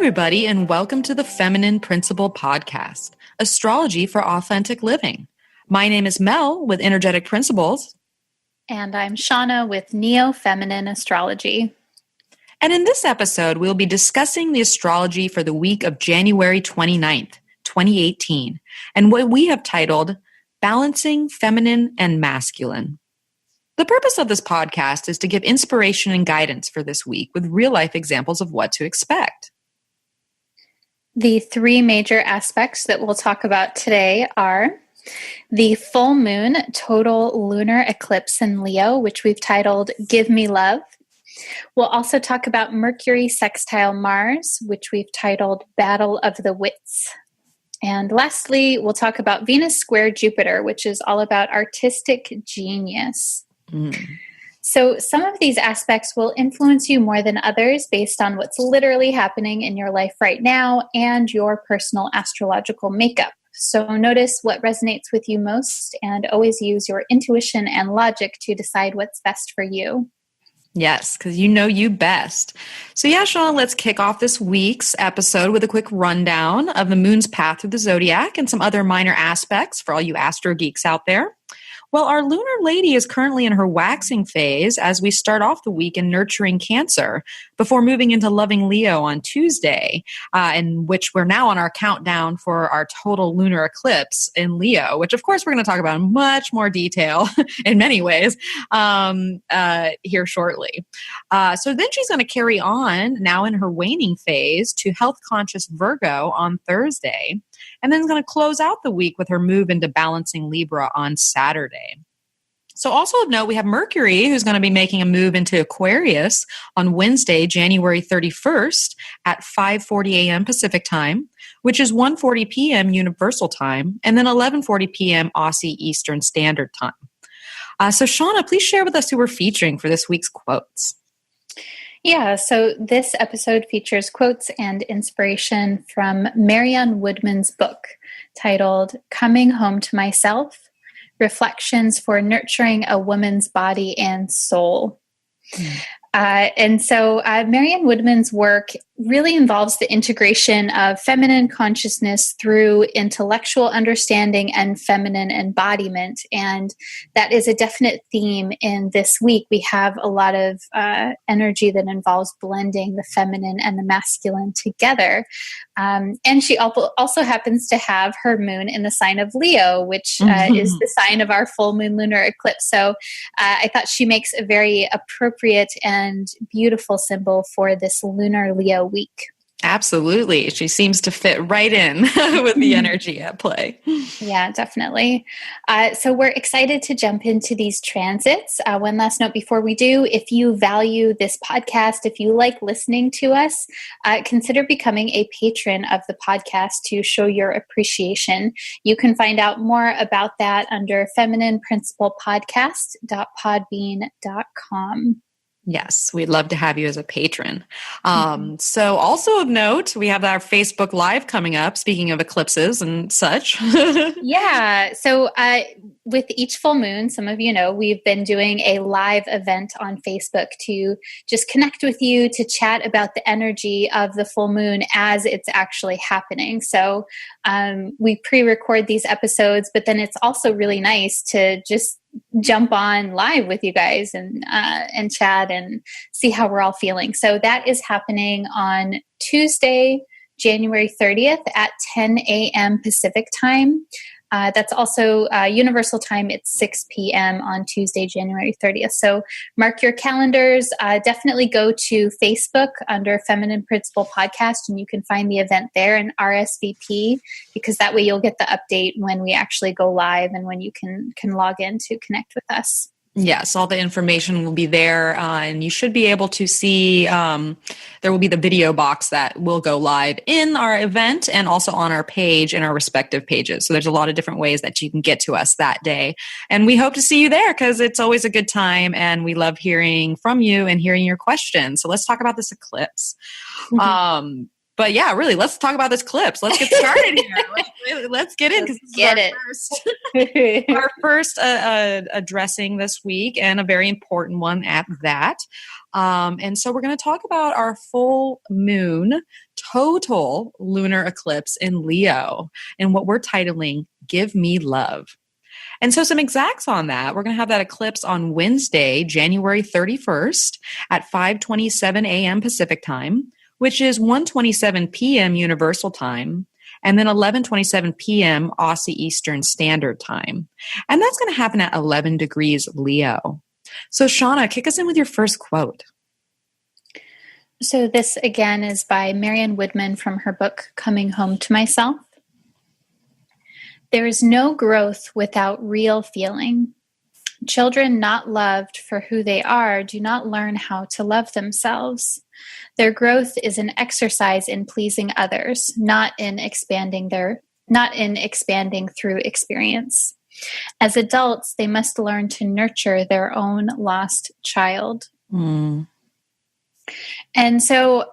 everybody, and welcome to the Feminine Principle Podcast, Astrology for Authentic Living. My name is Mel with Energetic Principles. And I'm Shawna with Neo Feminine Astrology. And in this episode, we'll be discussing the astrology for the week of January 29th, 2018, and what we have titled Balancing Feminine and Masculine. The purpose of this podcast is to give inspiration and guidance for this week with real-life examples of what to expect. The three major aspects that we'll talk about today are the full moon total lunar eclipse in Leo, which we've titled Give Me Love. We'll also talk about Mercury sextile Mars, which we've titled Battle of the Wits. And lastly, we'll talk about Venus square Jupiter, which is all about artistic genius. So some of these aspects will influence you more than others based on what's literally happening in your life right now and your personal astrological makeup. So notice what resonates with you most and always use your intuition and logic to decide what's best for you. Yes, because you know you best. So yeah, Shawna, let's kick off this week's episode with a quick rundown of the moon's path through the Zodiac and some other minor aspects for all you astro geeks out there. Well, our lunar lady is currently in her waxing phase as we start off the week in nurturing Cancer before moving into loving Leo on Tuesday, in which we're now on our countdown for our total lunar eclipse in Leo, which of course we're going to talk about in much more detail in many ways here shortly. So then she's going to carry on now in her waning phase to health-conscious Virgo on Thursday, and then is going to close out the week with her move into balancing Libra on Saturday. So also of note, we have Mercury, who's going to be making a move into Aquarius on Wednesday, January 31st at 5:40 a.m. Pacific time, which is 1:40 p.m. Universal time, and then 11:40 p.m. Aussie Eastern Standard Time. So Shawna, please share with us who we're featuring for this week's quotes. Yeah, so this episode features quotes and inspiration from Marianne Woodman's book titled Coming Home to Myself, Reflections for Nurturing a Woman's Body and Soul. And so Marianne Woodman's work really involves the integration of feminine consciousness through intellectual understanding and feminine embodiment. And that is a definite theme in this week. We have a lot of energy that involves blending the feminine and the masculine together. And she also happens to have her moon in the sign of Leo, which is the sign of our full moon lunar eclipse. So I thought she makes a very appropriate and beautiful symbol for this lunar Leo week. Absolutely. She seems to fit right in with the energy at play. Yeah, definitely. So we're excited to jump into these transits. One last note before we do, if you value this podcast, if you like listening to us, consider becoming a patron of the podcast to show your appreciation. You can find out more about that under feminineprinciplepodcast.podbean.com. Yes, we'd love to have you as a patron. So also of note, we have our Facebook Live coming up, speaking of eclipses and such. Yeah. So with each full moon, some of you know, we've been doing a live event on Facebook to just connect with you, to chat about the energy of the full moon as it's actually happening. So we pre-record these episodes, but then it's also really nice to just jump on live with you guys and chat and see how we're all feeling. So that is happening on Tuesday, January 30th at 10 a.m. Pacific time. That's also Universal Time. It's 6 p.m. on Tuesday, January 30th. So mark your calendars. Definitely go to Facebook under Feminine Principle Podcast, and you can find the event there and RSVP, because that way you'll get the update when we actually go live and when you can log in to connect with us. Yes, all the information will be there, and you should be able to see, there will be the video box that will go live in our event and also on our page in our respective pages. So there's a lot of different ways that you can get to us that day. And we hope to see you there because it's always a good time and we love hearing from you and hearing your questions. So let's talk about this eclipse. But yeah, really, let's talk about this eclipse. Let's get started here. Let's get in because this is our first addressing this week, and a very important one at that. And so we're going to talk about our full moon total lunar eclipse in Leo, and what we're titling Give Me Love. And so some exacts on that. We're going to have that eclipse on Wednesday, January 31st at 5:27 a.m. Pacific time, which is 1:27 p.m. Universal time, and then 11:27 p.m. Aussie Eastern Standard Time. And that's going to happen at 11 degrees Leo. So Shawna, kick us in with your first quote. So this again is by Marianne Woodman from her book, Coming Home to Myself. There is no growth without real feeling. Children not loved for who they are do not learn how to love themselves. Their growth is an exercise in pleasing others, not in expanding through experience. As adults, they must learn to nurture their own lost child. And so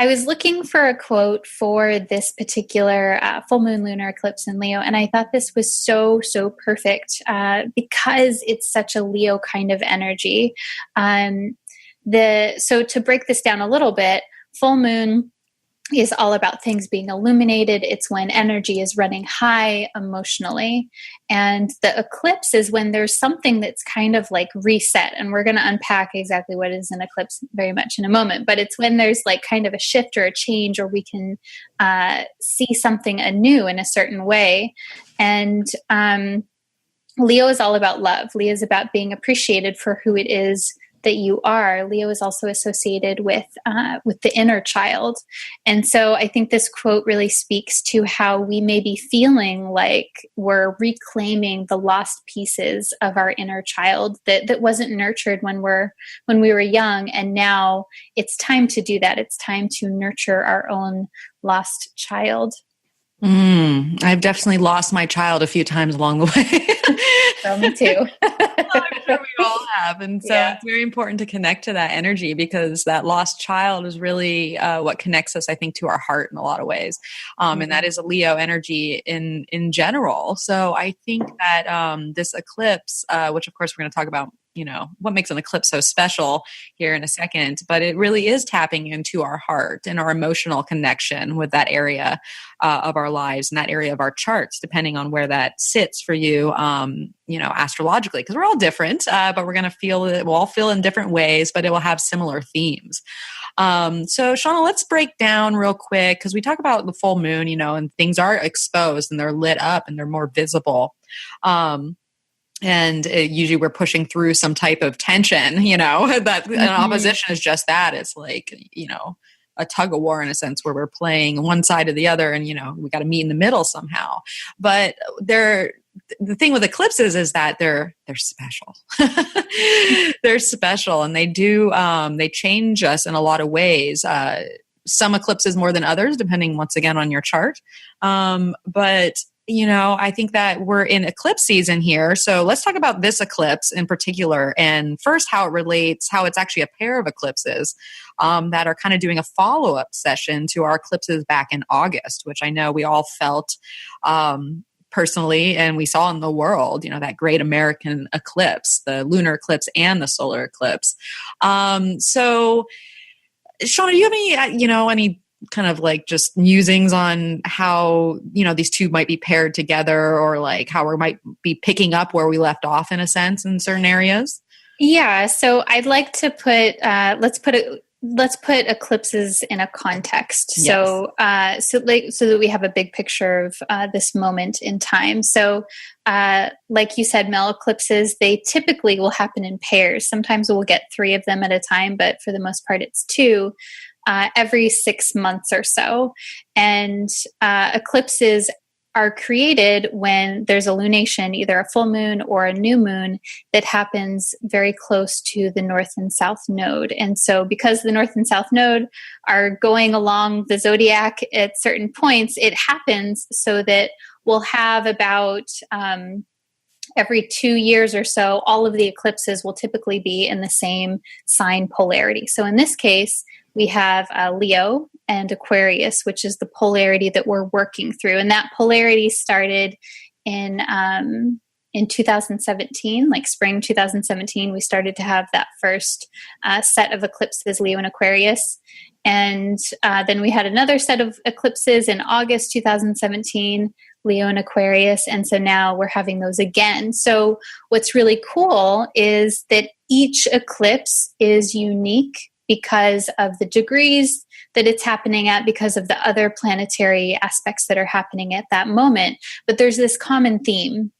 I was looking for a quote for this particular full moon lunar eclipse in Leo, and I thought this was so perfect because it's such a Leo kind of energy. So to break this down a little bit, full moon is all about things being illuminated. It's when energy is running high emotionally. And the eclipse is when there's something that's kind of like reset. And we're going to unpack exactly what is an eclipse very much in a moment. But it's when there's like kind of a shift or a change, or we can see something anew in a certain way. And Leo is all about love. Leo is about being appreciated for who it is that you are. Leo is also associated with the inner child. And so I think this quote really speaks to how we may be feeling like we're reclaiming the lost pieces of our inner child that wasn't nurtured when we were young. And now it's time to do that. It's time to nurture our own lost child. I've definitely lost my child a few times along the way. So me too. I'm sure we all have. And so It's very important to connect to that energy, because that lost child is really what connects us, I think, to our heart in a lot of ways. And that is a Leo energy in general. So I think that this eclipse, which of course we're going to talk about, what makes an eclipse so special here in a second, but it really is tapping into our heart and our emotional connection with that area of our lives and that area of our charts, depending on where that sits for you, astrologically, because we're all different, but we're going to feel it. We'll all feel in different ways, but it will have similar themes. So Shawna, let's break down real quick, because we talk about the full moon, and things are exposed and they're lit up and they're more visible. And usually we're pushing through some type of tension, that an opposition is just that. It's like, a tug of war in a sense, where we're playing one side or the other, and, we got to meet in the middle somehow. But the thing with eclipses is that they're special. They're special, and they do, they change us in a lot of ways. Some eclipses more than others, depending once again on your chart. But I think that we're in eclipse season here. So let's talk about this eclipse in particular. And first, how it relates, how it's actually a pair of eclipses that are kind of doing a follow-up session to our eclipses back in August, which I know we all felt personally, and we saw in the world, that great American eclipse, the lunar eclipse and the solar eclipse. So Shawna, do you have any kind of like just musings on how, these two might be paired together, or like how we might be picking up where we left off in a sense in certain areas? Yeah. So I'd like to put, let's put eclipses in a context. Yes. So that we have a big picture of this moment in time. So, like you said, Mel, eclipses, they typically will happen in pairs. Sometimes we'll get 3 of them at a time, but for the most part, it's 2. Every 6 months or so. And eclipses are created when there's a lunation, either a full moon or a new moon, that happens very close to the north and south node. And so because the north and south node are going along the zodiac at certain points, it happens so that we'll have about every 2 years or so, all of the eclipses will typically be in the same sign polarity. So in this case, we have Leo and Aquarius, which is the polarity that we're working through. And that polarity started in in 2017, like spring 2017, we started to have that first set of eclipses, Leo and Aquarius. And then we had another set of eclipses in August 2017, Leo and Aquarius. And so now we're having those again. So what's really cool is that each eclipse is unique because of the degrees that it's happening at, because of the other planetary aspects that are happening at that moment. But there's this common theme.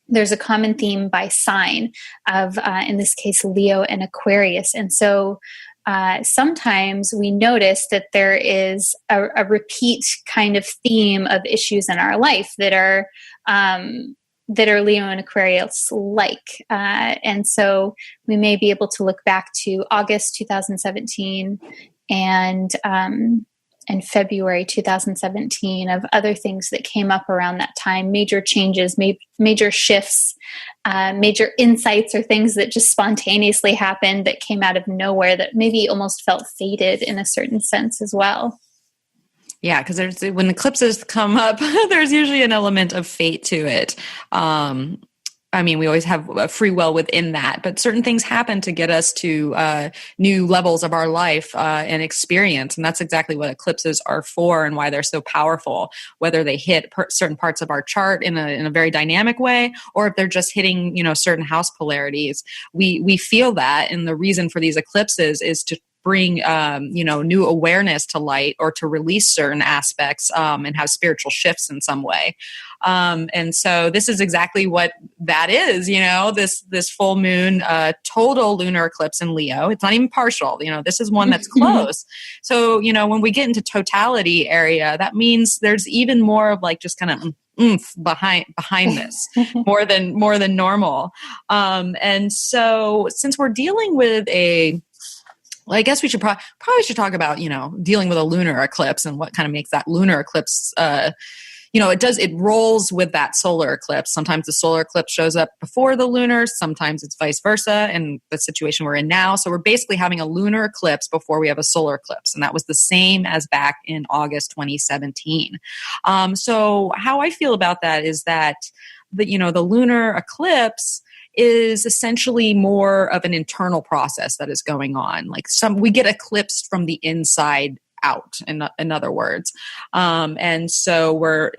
There's a common theme by sign of, in this case, Leo and Aquarius. And so sometimes we notice that there is a repeat kind of theme of issues in our life that are Leo and Aquarius like. And so we may be able to look back to August 2017 and February 2017 of other things that came up around that time, major changes, major shifts, major insights, or things that just spontaneously happened that came out of nowhere that maybe almost felt fated in a certain sense as well. Yeah, because when eclipses come up, there's usually an element of fate to it. I mean, we always have a free will within that, but certain things happen to get us to new levels of our life and experience. And that's exactly what eclipses are for and why they're so powerful, whether they hit certain parts of our chart in a very dynamic way, or if they're just hitting, certain house polarities. We feel that. And the reason for these eclipses is to bring, new awareness to light, or to release certain aspects and have spiritual shifts in some way. And so this is exactly what that is, this full moon, total lunar eclipse in Leo. It's not even partial, this is one that's close. So, when we get into totality area, that means there's even more of like just kind of oomph behind this, more than normal. And so since we're dealing with I guess we should probably should talk about, dealing with a lunar eclipse and what kind of makes that lunar eclipse, it rolls with that solar eclipse. Sometimes the solar eclipse shows up before the lunar, sometimes it's vice versa, and the situation we're in now. So we're basically having a lunar eclipse before we have a solar eclipse. And that was the same as back in August 2017. So how I feel about that is that the lunar eclipse is essentially more of an internal process that is going on. Like we get eclipsed from the inside out, in other words. And so we're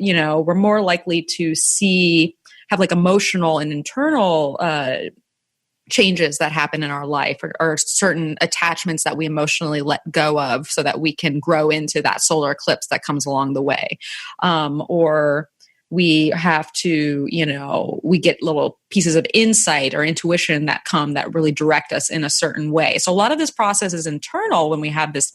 more likely to have like emotional and internal changes that happen in our life, or certain attachments that we emotionally let go of so that we can grow into that solar eclipse that comes along the way. Or we have to, we get little pieces of insight or intuition that really direct us in a certain way. So a lot of this process is internal when we have this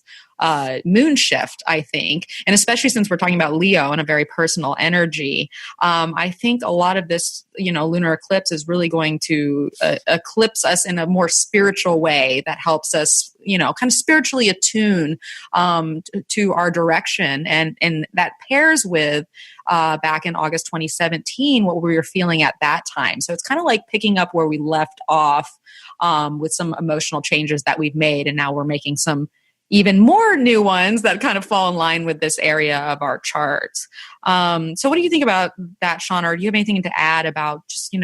moon shift, I think. And especially since we're talking about Leo and a very personal energy, I think a lot of this, lunar eclipse is really going to eclipse us in a more spiritual way that helps us, kind of spiritually attune to our direction. And that pairs with back in August 2017, what we were feeling at that time. So it's kind of like picking up where we left off with some emotional changes that we've made. And now we're making some even more new ones that kind of fall in line with this area of our charts. So what do you think about that, Shawna? Or do you have anything to add about just,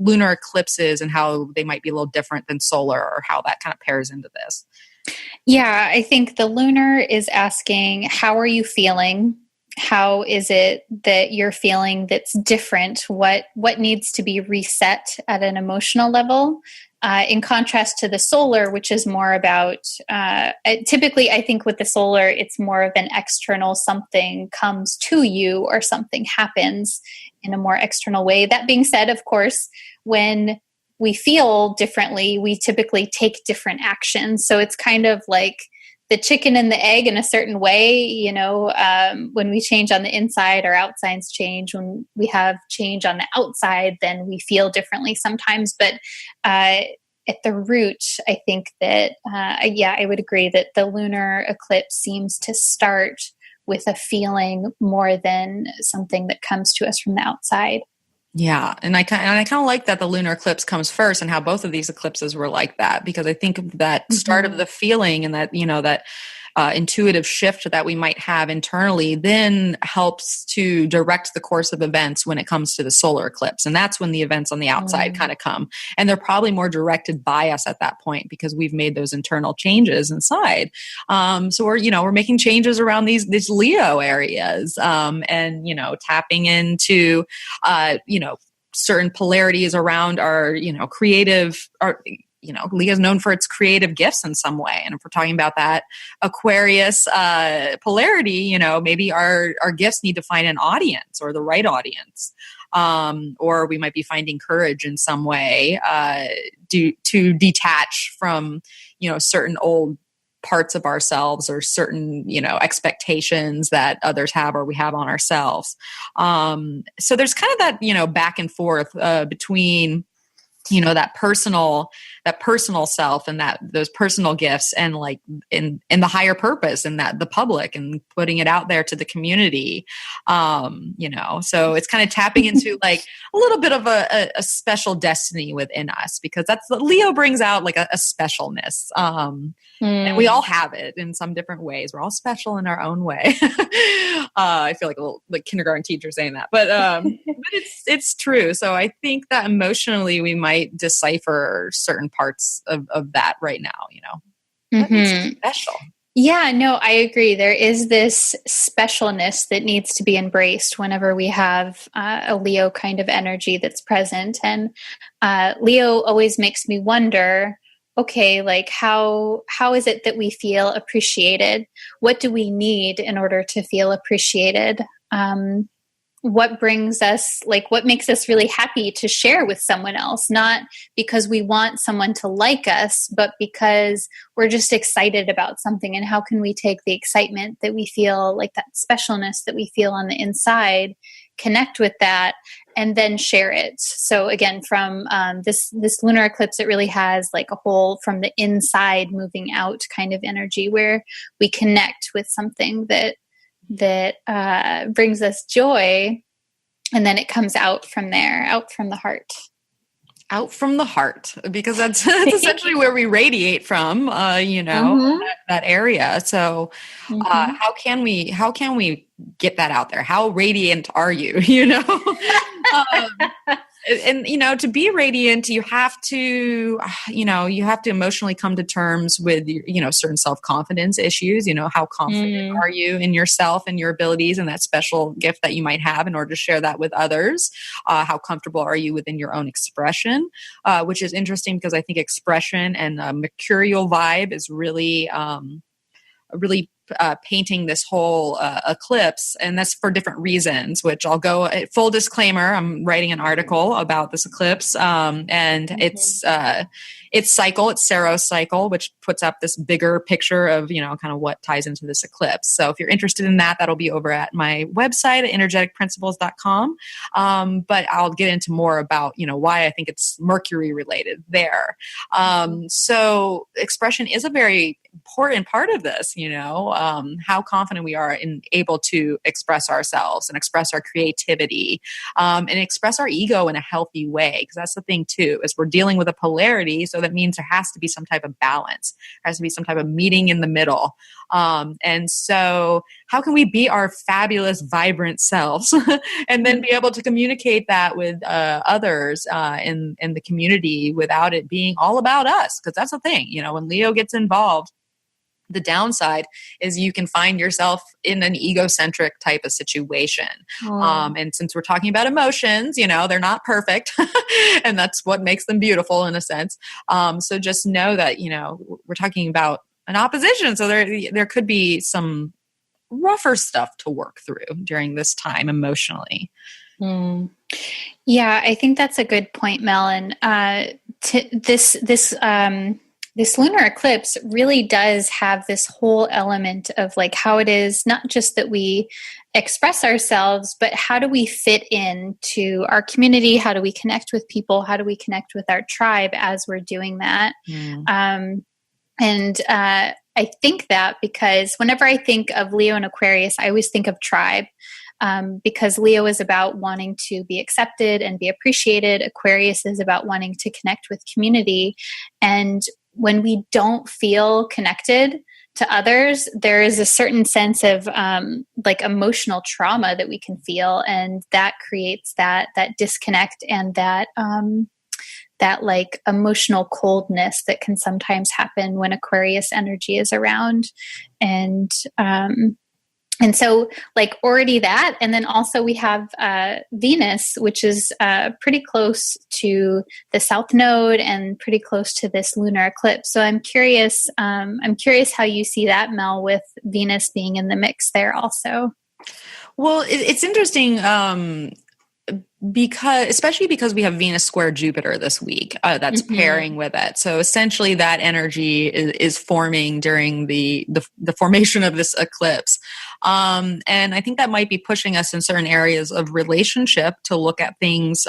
lunar eclipses and how they might be a little different than solar, or how that kind of pairs into this? Yeah, I think the lunar is asking, how are you feeling? How is it that you're feeling that's different? What needs to be reset at an emotional level? In contrast to the solar, which is more about, typically I think with the solar, it's more of an external, something comes to you or something happens in a more external way. That being said, of course, when we feel differently, we typically take different actions. So it's kind of like the chicken and the egg in a certain way, when we change on the inside, our outsides change. When we have change on the outside, then we feel differently sometimes. But at the root, I think that, I would agree that the lunar eclipse seems to start with a feeling more than something that comes to us from the outside. Yeah. And I kind of like that the lunar eclipse comes first, and how both of these eclipses were like that, because I think that start of the feeling and that, intuitive shift that we might have internally then helps to direct the course of events when it comes to the solar eclipse. And that's when the events on the outside kind of come. And they're probably more directed by us at that point because we've made those internal changes inside. So we're making changes around these Leo areas, and, tapping into, certain polarities around our, creative, Leo is known for its creative gifts in some way. And if we're talking about that Aquarius polarity, maybe our gifts need to find an audience or the right audience. Or we might be finding courage in some way to detach from, certain old parts of ourselves or certain, expectations that others have or we have on ourselves. So there's kind of that, back and forth between, that personal self and those personal gifts and like in the higher purpose and that the public and putting it out there to the community. So it's kind of tapping into like a little bit of a special destiny within us, because that's what Leo brings out, like a specialness. And we all have it in some different ways. We're all special in our own way. I feel like a little like kindergarten teacher saying that, but it's true. So I think that emotionally we might decipher certain parts of that right now, That makes it special. Yeah, no, I agree. There is this specialness that needs to be embraced whenever we have a Leo kind of energy that's present. And Leo always makes me wonder, okay, like how is it that we feel appreciated? What do we need in order to feel appreciated? What brings us, like, what makes us really happy to share with someone else? Not because we want someone to like us, but because we're just excited about something. And how can we take the excitement that we feel, like that specialness that we feel on the inside, connect with that, and then share it? So again, from this lunar eclipse, it really has like a whole from the inside moving out kind of energy where we connect with something that brings us joy, and then it comes out from there, out from the heart. Out from the heart, because that's essentially where we radiate from, that area. So how can we get that out there? How radiant are you, And to be radiant, you have to emotionally come to terms with, certain self-confidence issues. How confident are you in yourself and your abilities and that special gift that you might have in order to share that with others? How comfortable are you within your own expression? Which is interesting because I think expression and mercurial vibe is really painting this whole eclipse, and that's for different reasons, which I'll go full disclaimer. I'm writing an article about this eclipse, and it's cycle, it's Saros cycle, which puts up this bigger picture of, kind of what ties into this eclipse. So if you're interested in that, that'll be over at my website at energeticprinciples.com. But I'll get into more about, why I think it's Mercury related there. So expression is a very important part of this, how confident we are in able to express ourselves and express our creativity, and express our ego in a healthy way. Because that's the thing too, is we're dealing with a polarity. So that means there has to be some type of balance. There has to be some type of meeting in the middle. And so how can we be our fabulous, vibrant selves and then be able to communicate that with others in the community without it being all about us? Because that's the thing, when Leo gets involved, the downside is you can find yourself in an egocentric type of situation. And since we're talking about emotions, they're not perfect and that's what makes them beautiful in a sense. So just know that, we're talking about an opposition. So there could be some rougher stuff to work through during this time emotionally. Yeah, I think that's a good point, Mel. And this lunar eclipse really does have this whole element of like how it is not just that we express ourselves, but how do we fit into our community? How do we connect with people? How do we connect with our tribe as we're doing that? I think that because whenever I think of Leo and Aquarius, I always think of tribe. Because Leo is about wanting to be accepted and be appreciated. Aquarius is about wanting to connect with community. And when we don't feel connected to others, there is a certain sense of like emotional trauma that we can feel, and that creates that disconnect and that like emotional coldness that can sometimes happen when Aquarius energy is around. And so like already that, and then also we have Venus, which is pretty close to the South Node and pretty close to this lunar eclipse. So I'm curious how you see that, Mel, with Venus being in the mix there also. Well, it's interesting. Especially because we have Venus square Jupiter this week, that's pairing with it. So essentially that energy is forming during the formation of this eclipse. And I think that might be pushing us in certain areas of relationship to look at things,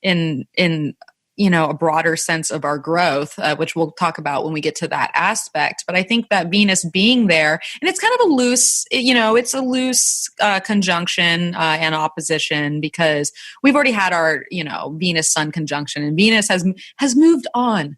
in a broader sense of our growth, which we'll talk about when we get to that aspect. But I think that Venus being there, and it's kind of a loose, it's a loose conjunction and opposition, because we've already had our, Venus Sun conjunction, and Venus has moved on.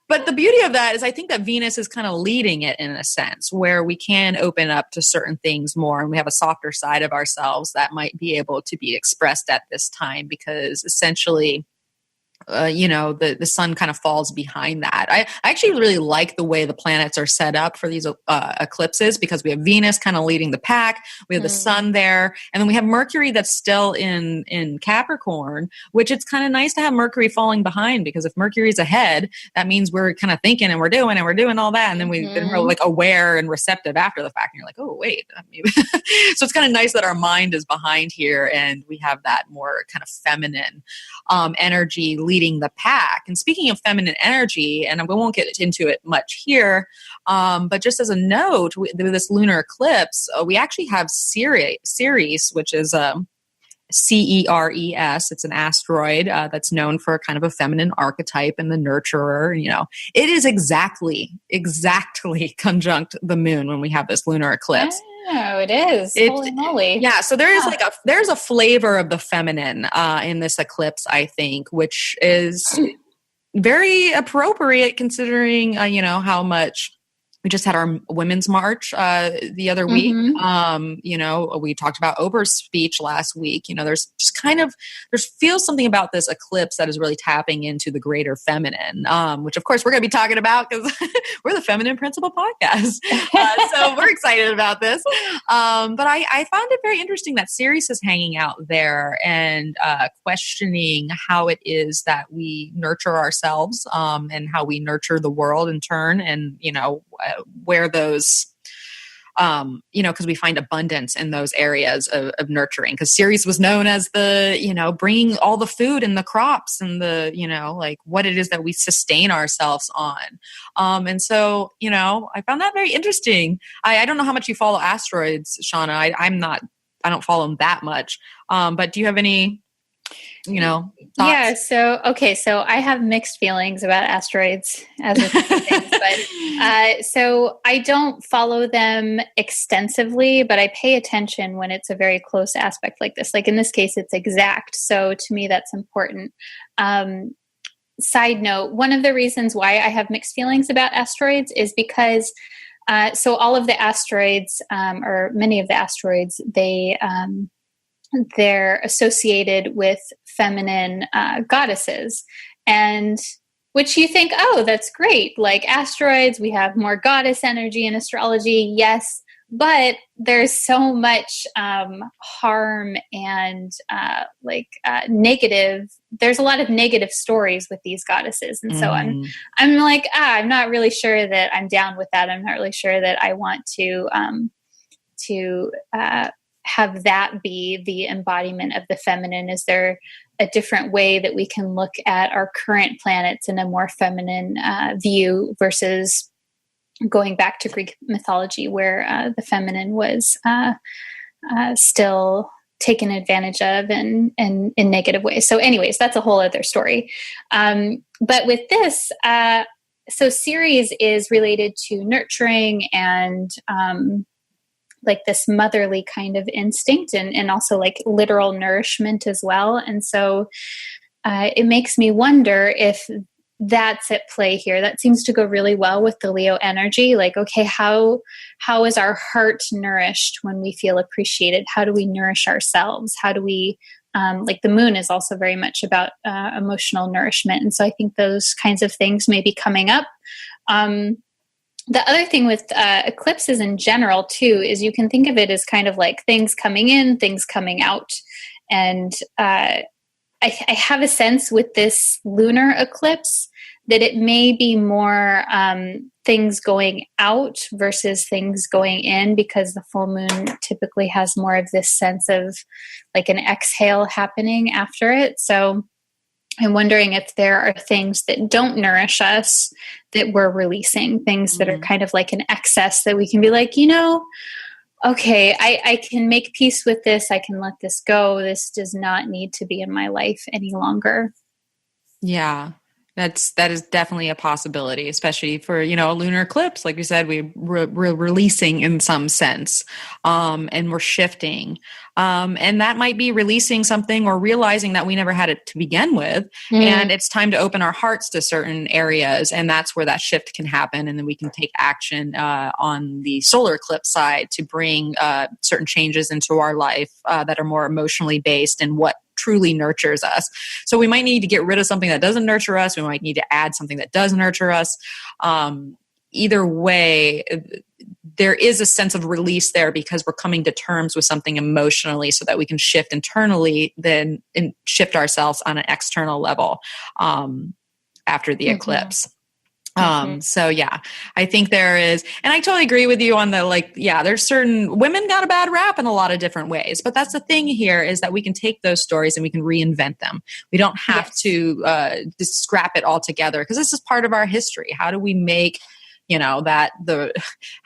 But the beauty of that is I think that Venus is kind of leading it in a sense where we can open up to certain things more, and we have a softer side of ourselves that might be able to be expressed at this time, because essentially, the sun kind of falls behind that. I actually really like the way the planets are set up for these eclipses, because we have Venus kind of leading the pack. We have the sun there, and then we have Mercury that's still in Capricorn, which it's kind of nice to have Mercury falling behind, because if Mercury's ahead, that means we're kind of thinking and we're doing all that, and then then we're like aware and receptive after the fact, and you're like, oh wait, so it's kind of nice that our mind is behind here, and we have that more kind of feminine energy leading the pack. And speaking of feminine energy, and we won't get into it much here, but just as a note, with this lunar eclipse, we actually have Ceres, which is CERES. It's an asteroid that's known for kind of a feminine archetype and the nurturer. It is exactly conjunct the moon when we have this lunar eclipse. Oh, it is. Holy moly. Yeah. So there's a flavor of the feminine in this eclipse, I think, which is very appropriate considering, how much we just had our Women's March the other week. We talked about Oprah's speech last week. There's just feels something about this eclipse that is really tapping into the greater feminine, which of course we're going to be talking about because we're the Feminine Principle podcast. So we're excited about this. But I found it very interesting that Ceres is hanging out there and questioning how it is that we nurture ourselves and how we nurture the world in turn, and, where those, because we find abundance in those areas of nurturing. Because Ceres was known as the, bringing all the food and the crops and the, like what it is that we sustain ourselves on. And so, I found that very interesting. I don't know how much you follow asteroids, Shawna. I don't follow them that much. But do you have any, thoughts? Yeah. So I have mixed feelings about asteroids as with things, but so I don't follow them extensively, but I pay attention when it's a very close aspect like this. Like in this case, it's exact. So to me, that's important. Side note, one of the reasons why I have mixed feelings about asteroids is because so all of the asteroids, or many of the asteroids, they're associated with feminine goddesses, and which you think, oh, that's great. Like asteroids, we have more goddess energy in astrology. Yes. But there's so much harm and negative. There's a lot of negative stories with these goddesses, and so I'm like, I'm not really sure that I'm down with that. I'm not really sure that I want to have that be the embodiment of the feminine. Is there a different way that we can look at our current planets in a more feminine view versus going back to Greek mythology, where the feminine was still taken advantage of in negative ways? So anyways, that's a whole other story. But with this, so Ceres is related to nurturing and like this motherly kind of instinct, and also like literal nourishment as well. And so it makes me wonder if that's at play here. That seems to go really well with the Leo energy. Like, okay, how is our heart nourished when we feel appreciated? How do we nourish ourselves? How do we, like the moon is also very much about emotional nourishment. And so I think those kinds of things may be coming up. The other thing with eclipses in general, too, is you can think of it as kind of like things coming in, things coming out. And I have a sense with this lunar eclipse that it may be more things going out versus things going in, because the full moon typically has more of this sense of like an exhale happening after it. So I'm wondering if there are things that don't nourish us that we're releasing, things that are kind of like an excess that we can be like, okay, I can make peace with this. I can let this go. This does not need to be in my life any longer. Yeah. That is definitely a possibility, especially for, a lunar eclipse. Like you said, we're releasing in some sense, and we're shifting. And that might be releasing something or realizing that we never had it to begin with. And it's time to open our hearts to certain areas. And that's where that shift can happen. And then we can take action on the solar eclipse side to bring certain changes into our life that are more emotionally based and what truly nurtures us. So we might need to get rid of something that doesn't nurture us. We might need to add something that does nurture us. Either way, there is a sense of release there because we're coming to terms with something emotionally so that we can shift internally, then and shift ourselves on an external level after the eclipse. So yeah, I think there is, and I totally agree with you on the, there's certain women got a bad rap in a lot of different ways, but that's the thing here is that we can take those stories and we can reinvent them. We don't have to just scrap it all together because this is part of our history. How do we make, how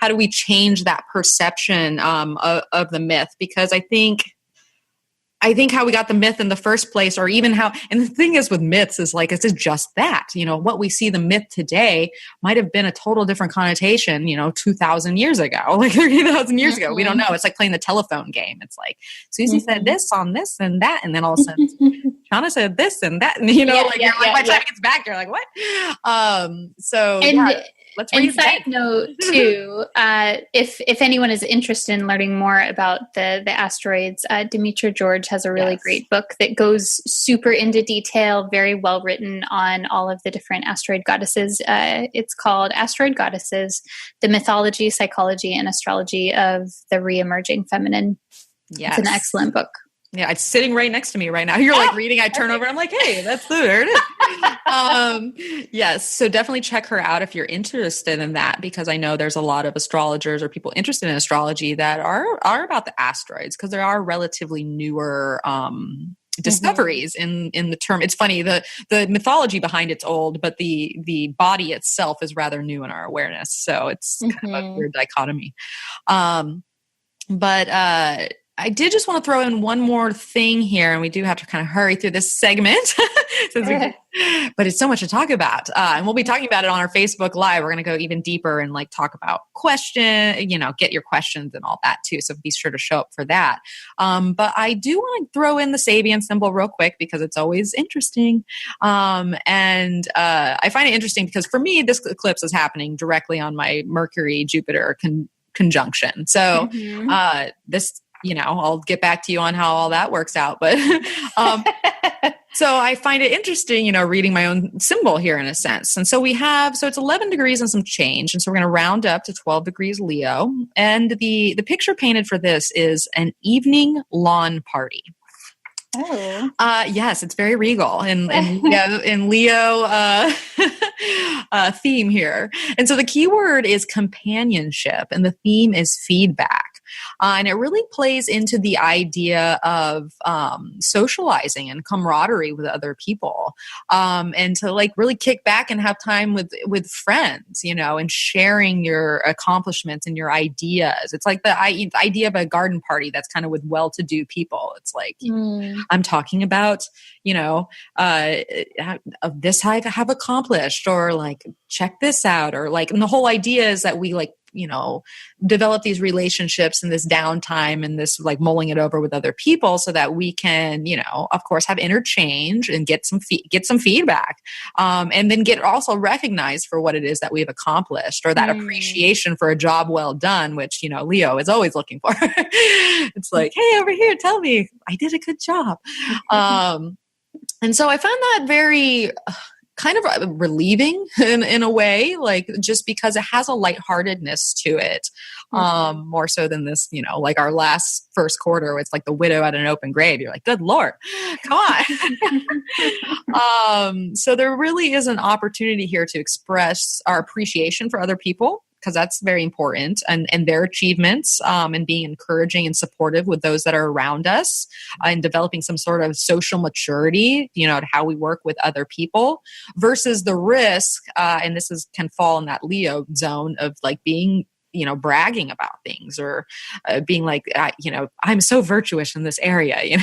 do we change that perception of the myth? Because I think how we got the myth in the first place, or even and the thing is with myths is like, it's just that, what we see the myth today might have been a total different connotation, 2,000 years ago, like 30,000 years ago. We don't know. It's like playing the telephone game. It's like, Susie said this on this and that. And then all of a sudden Shawna said this and that. And, by the time it gets back, you're like, what? And side note too, if anyone is interested in learning more about the asteroids, Demetra George has a really great book that goes super into detail, very well written on all of the different asteroid goddesses. It's called Asteroid Goddesses: The Mythology, Psychology, and Astrology of the Re-Emerging Feminine. Yes. It's an excellent book. Yeah, it's sitting right next to me right now. You're like reading, I turn over, I'm like, hey, there it is. Yes, so definitely check her out if you're interested in that, because I know there's a lot of astrologers or people interested in astrology that are about the asteroids, because there are relatively newer discoveries in the term. It's funny, the mythology behind it's old, but the body itself is rather new in our awareness. So it's kind of a weird dichotomy. But I did just want to throw in one more thing here, and we do have to kind of hurry through this segment, but it's so much to talk about. And we'll be talking about it on our Facebook Live. We're going to go even deeper and talk about get your questions and all that too. So be sure to show up for that. But I do want to throw in the Sabian symbol real quick because it's always interesting. And I find it interesting because for me, this eclipse is happening directly on my Mercury-Jupiter conjunction. So this, I'll get back to you on how all that works out. But so I find it interesting, reading my own symbol here in a sense. And so it's 11 degrees and some change. And so we're going to round up to 12 degrees Leo. And the picture painted for this is an evening lawn party. Oh. Yes, it's very regal in Leo theme here. And so the key word is companionship and the theme is feedback. And it really plays into the idea of socializing and camaraderie with other people, and to really kick back and have time with friends, and sharing your accomplishments and your ideas. It's like the idea of a garden party that's kind of with well-to-do people. It's like, I'm talking about, this I have accomplished, or check this out, or and the whole idea is that we develop these relationships and this downtime and this like mulling it over with other people so that we can, of course, have interchange and get some feedback, and then get also recognized for what it is that we've accomplished, or that appreciation for a job well done, which, Leo is always looking for. It's like, hey, over here, tell me I did a good job. And so I found that very kind of relieving in a way, like just because it has a lightheartedness to it, more so than this, like our first quarter, it's like the widow at an open grave. You're like, good Lord, come on. So there really is an opportunity here to express our appreciation for other people, because that's very important, and their achievements, and being encouraging and supportive with those that are around us, and developing some sort of social maturity, to how we work with other people, versus the risk, and can fall in that Leo zone of like being, bragging about things, or being like, I'm so virtuous in this area,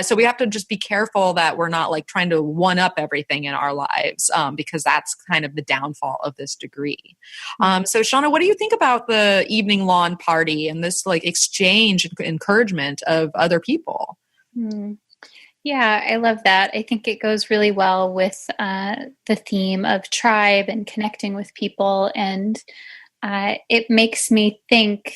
so we have to just be careful that we're not like trying to one up everything in our lives, because that's kind of the downfall of this degree. So Shawna, what do you think about the evening lawn party and this like exchange and encouragement of other people? Yeah, I love that. I think it goes really well with the theme of tribe and connecting with people, and it makes me think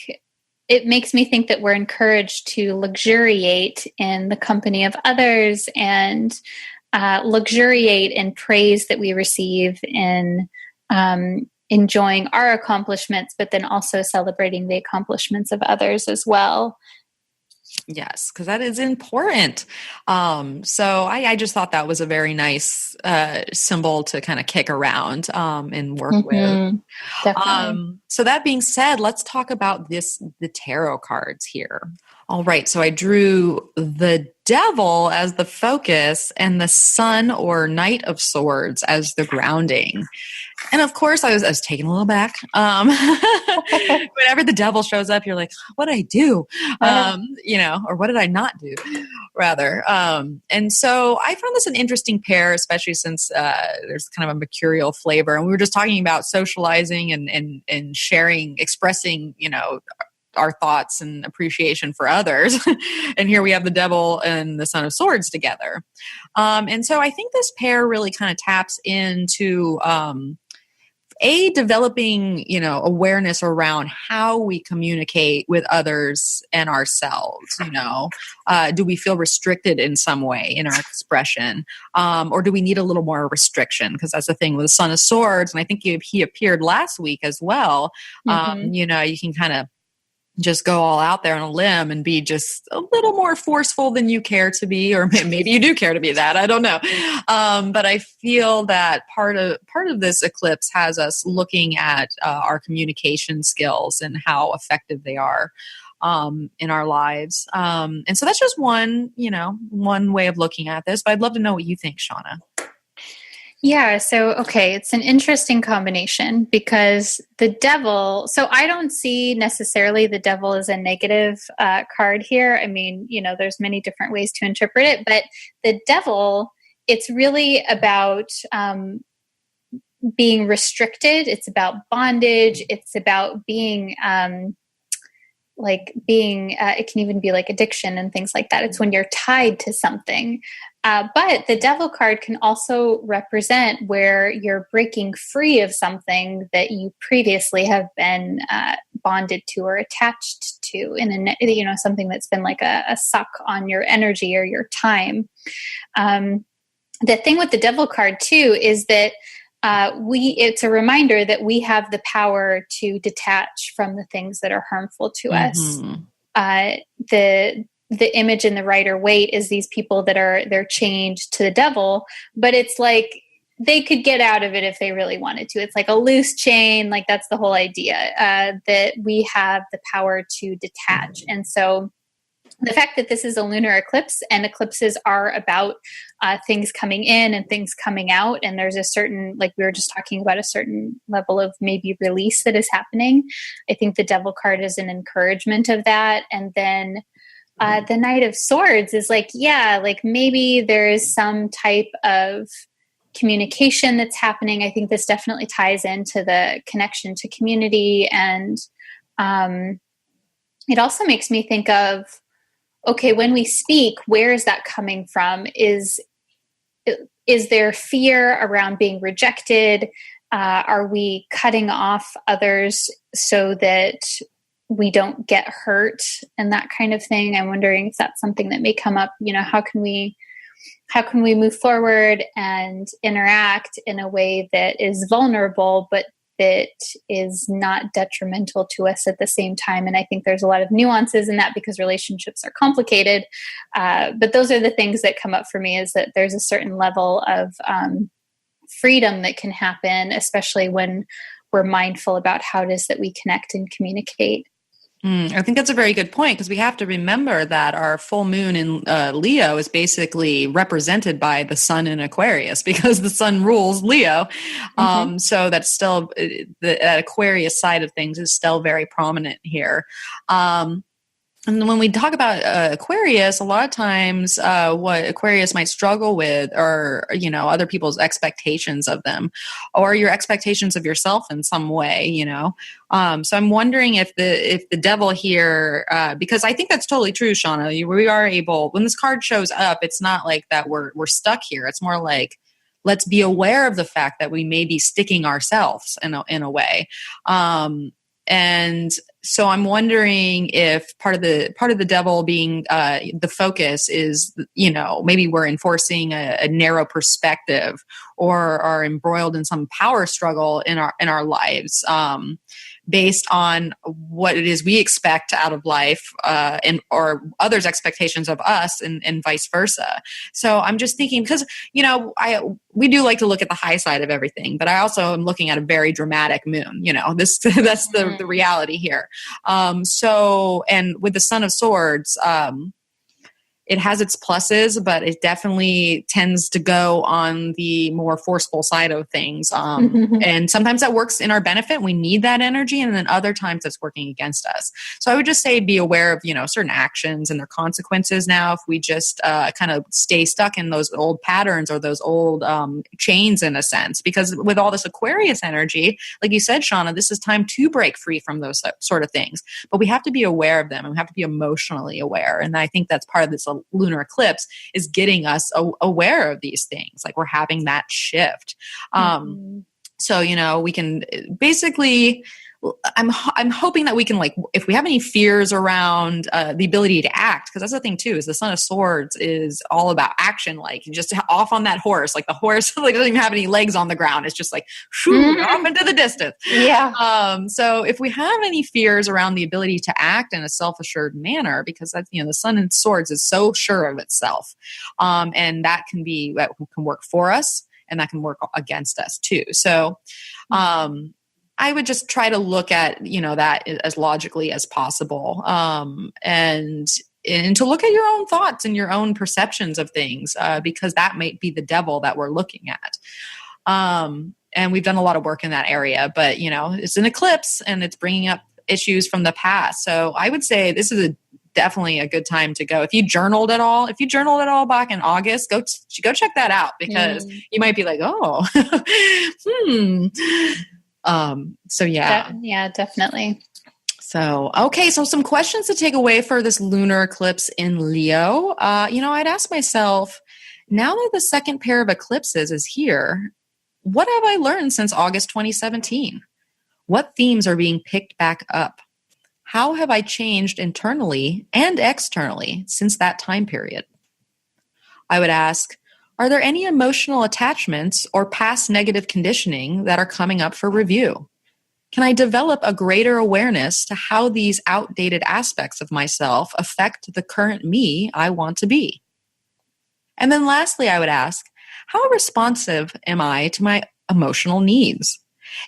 that we're encouraged to luxuriate in the company of others, and luxuriate in praise that we receive in enjoying our accomplishments, but then also celebrating the accomplishments of others as well. Yes, because that is important. So I just thought that was a very nice symbol to kind of kick around and work with. Definitely. So that being said, let's talk about the tarot cards here. All right, so I drew the Devil as the focus and the Sun or Knight of Swords as the grounding. And of course, I was taken a little back. Whenever the Devil shows up, you're like, what did I do? Or what did I not do, rather? And so I found this an interesting pair, especially since there's kind of a mercurial flavor. And we were just talking about socializing and sharing, expressing, our thoughts and appreciation for others. And here we have the Devil and the Son of Swords together. And so I think this pair really kind of taps into developing, awareness around how we communicate with others and ourselves. Do we feel restricted in some way in our expression? Or do we need a little more restriction? Because that's the thing with the Son of Swords. And I think he appeared last week as well. You can kind of just go all out there on a limb and be just a little more forceful than you care to be, or maybe you do care to be that. I don't know. But I feel that part of this eclipse has us looking at our communication skills and how effective they are in our lives. And so that's just one way of looking at this, but I'd love to know what you think, Shawna. Yeah. So, okay. It's an interesting combination because the Devil, so I don't see necessarily the Devil as a negative card here. I mean, there's many different ways to interpret it, but the Devil, it's really about being restricted. It's about bondage. It's about being, it can even be like addiction and things like that. It's when you're tied to something. But the Devil card can also represent where you're breaking free of something that you previously have been bonded to or attached to in something that's been like a suck on your energy or your time. The thing with the Devil card too is that it's a reminder that we have the power to detach from the things that are harmful to us. The image in the Rider-Waite is these people that they're chained to the Devil, but it's like they could get out of it if they really wanted to. It's like a loose chain. Like that's the whole idea, that we have the power to detach. And so the fact that this is a lunar eclipse and eclipses are about things coming in and things coming out, and there's a certain, like we were just talking about, a certain level of maybe release that is happening. I think the Devil card is an encouragement of that. And then the Knight of Swords is like, maybe there is some type of communication that's happening. I think this definitely ties into the connection to community. And it also makes me think of, okay, when we speak, where is that coming from? Is there fear around being rejected? Are we cutting off others so that we don't get hurt and that kind of thing? I'm wondering if that's something that may come up. How can we move forward and interact in a way that is vulnerable, but that is not detrimental to us at the same time? And I think there's a lot of nuances in that because relationships are complicated. But those are the things that come up for me, is that there's a certain level of freedom that can happen, especially when we're mindful about how it is that we connect and communicate. I think that's a very good point, because we have to remember that our full moon in Leo is basically represented by the sun in Aquarius, because the sun rules Leo. So that's still, that Aquarius side of things is still very prominent here. And when we talk about Aquarius, a lot of times what Aquarius might struggle with are, other people's expectations of them, or your expectations of yourself in some way, So I'm wondering if the devil here, because I think that's totally true, Shawna. We are able, when this card shows up, it's not like that we're stuck here. It's more like, let's be aware of the fact that we may be sticking ourselves in a way. And so I'm wondering if part of the devil being the focus is, maybe we're enforcing a narrow perspective, or are embroiled in some power struggle in our lives, based on what it is we expect out of life, or others' expectations of us, and vice versa. So I'm just thinking, because we do like to look at the high side of everything, but I also am looking at a very dramatic moon. That's the reality here. And with the Son of Swords, it has its pluses, but it definitely tends to go on the more forceful side of things. And sometimes that works in our benefit. We need that energy. And then other times it's working against us. So I would just say be aware of, certain actions and their consequences now, if we just kind of stay stuck in those old patterns or those old chains, in a sense. Because with all this Aquarius energy, like you said, Shawna, this is time to break free from those sort of things. But we have to be aware of them, and we have to be emotionally aware. And I think that's part of this lunar eclipse, is getting us aware of these things. Like, we're having that shift. So, we can basically, I'm hoping that we can, like, if we have any fears around the ability to act, because that's the thing too, is the Son of Swords is all about action, like just off on that horse, like the horse like doesn't even have any legs on the ground. It's just like off into the distance. Yeah. So if we have any fears around the ability to act in a self-assured manner, because that's, the Son of Swords is so sure of itself, and that can work for us, and that can work against us too. So, I would just try to look at, that as logically as possible. And to look at your own thoughts and your own perceptions of things, because that might be the devil that we're looking at. And we've done a lot of work in that area, but, it's an eclipse and it's bringing up issues from the past. So I would say this is definitely a good time to go. If you journaled at all back in August, go check that out, because you might be like, oh, So yeah. Yeah, definitely. So, okay. So some questions to take away for this lunar eclipse in Leo. I'd ask myself, now that the second pair of eclipses is here, what have I learned since August 2017? What themes are being picked back up? How have I changed internally and externally since that time period? I would ask, are there any emotional attachments or past negative conditioning that are coming up for review? Can I develop a greater awareness to how these outdated aspects of myself affect the current me I want to be? And then lastly, I would ask, how responsive am I to my emotional needs?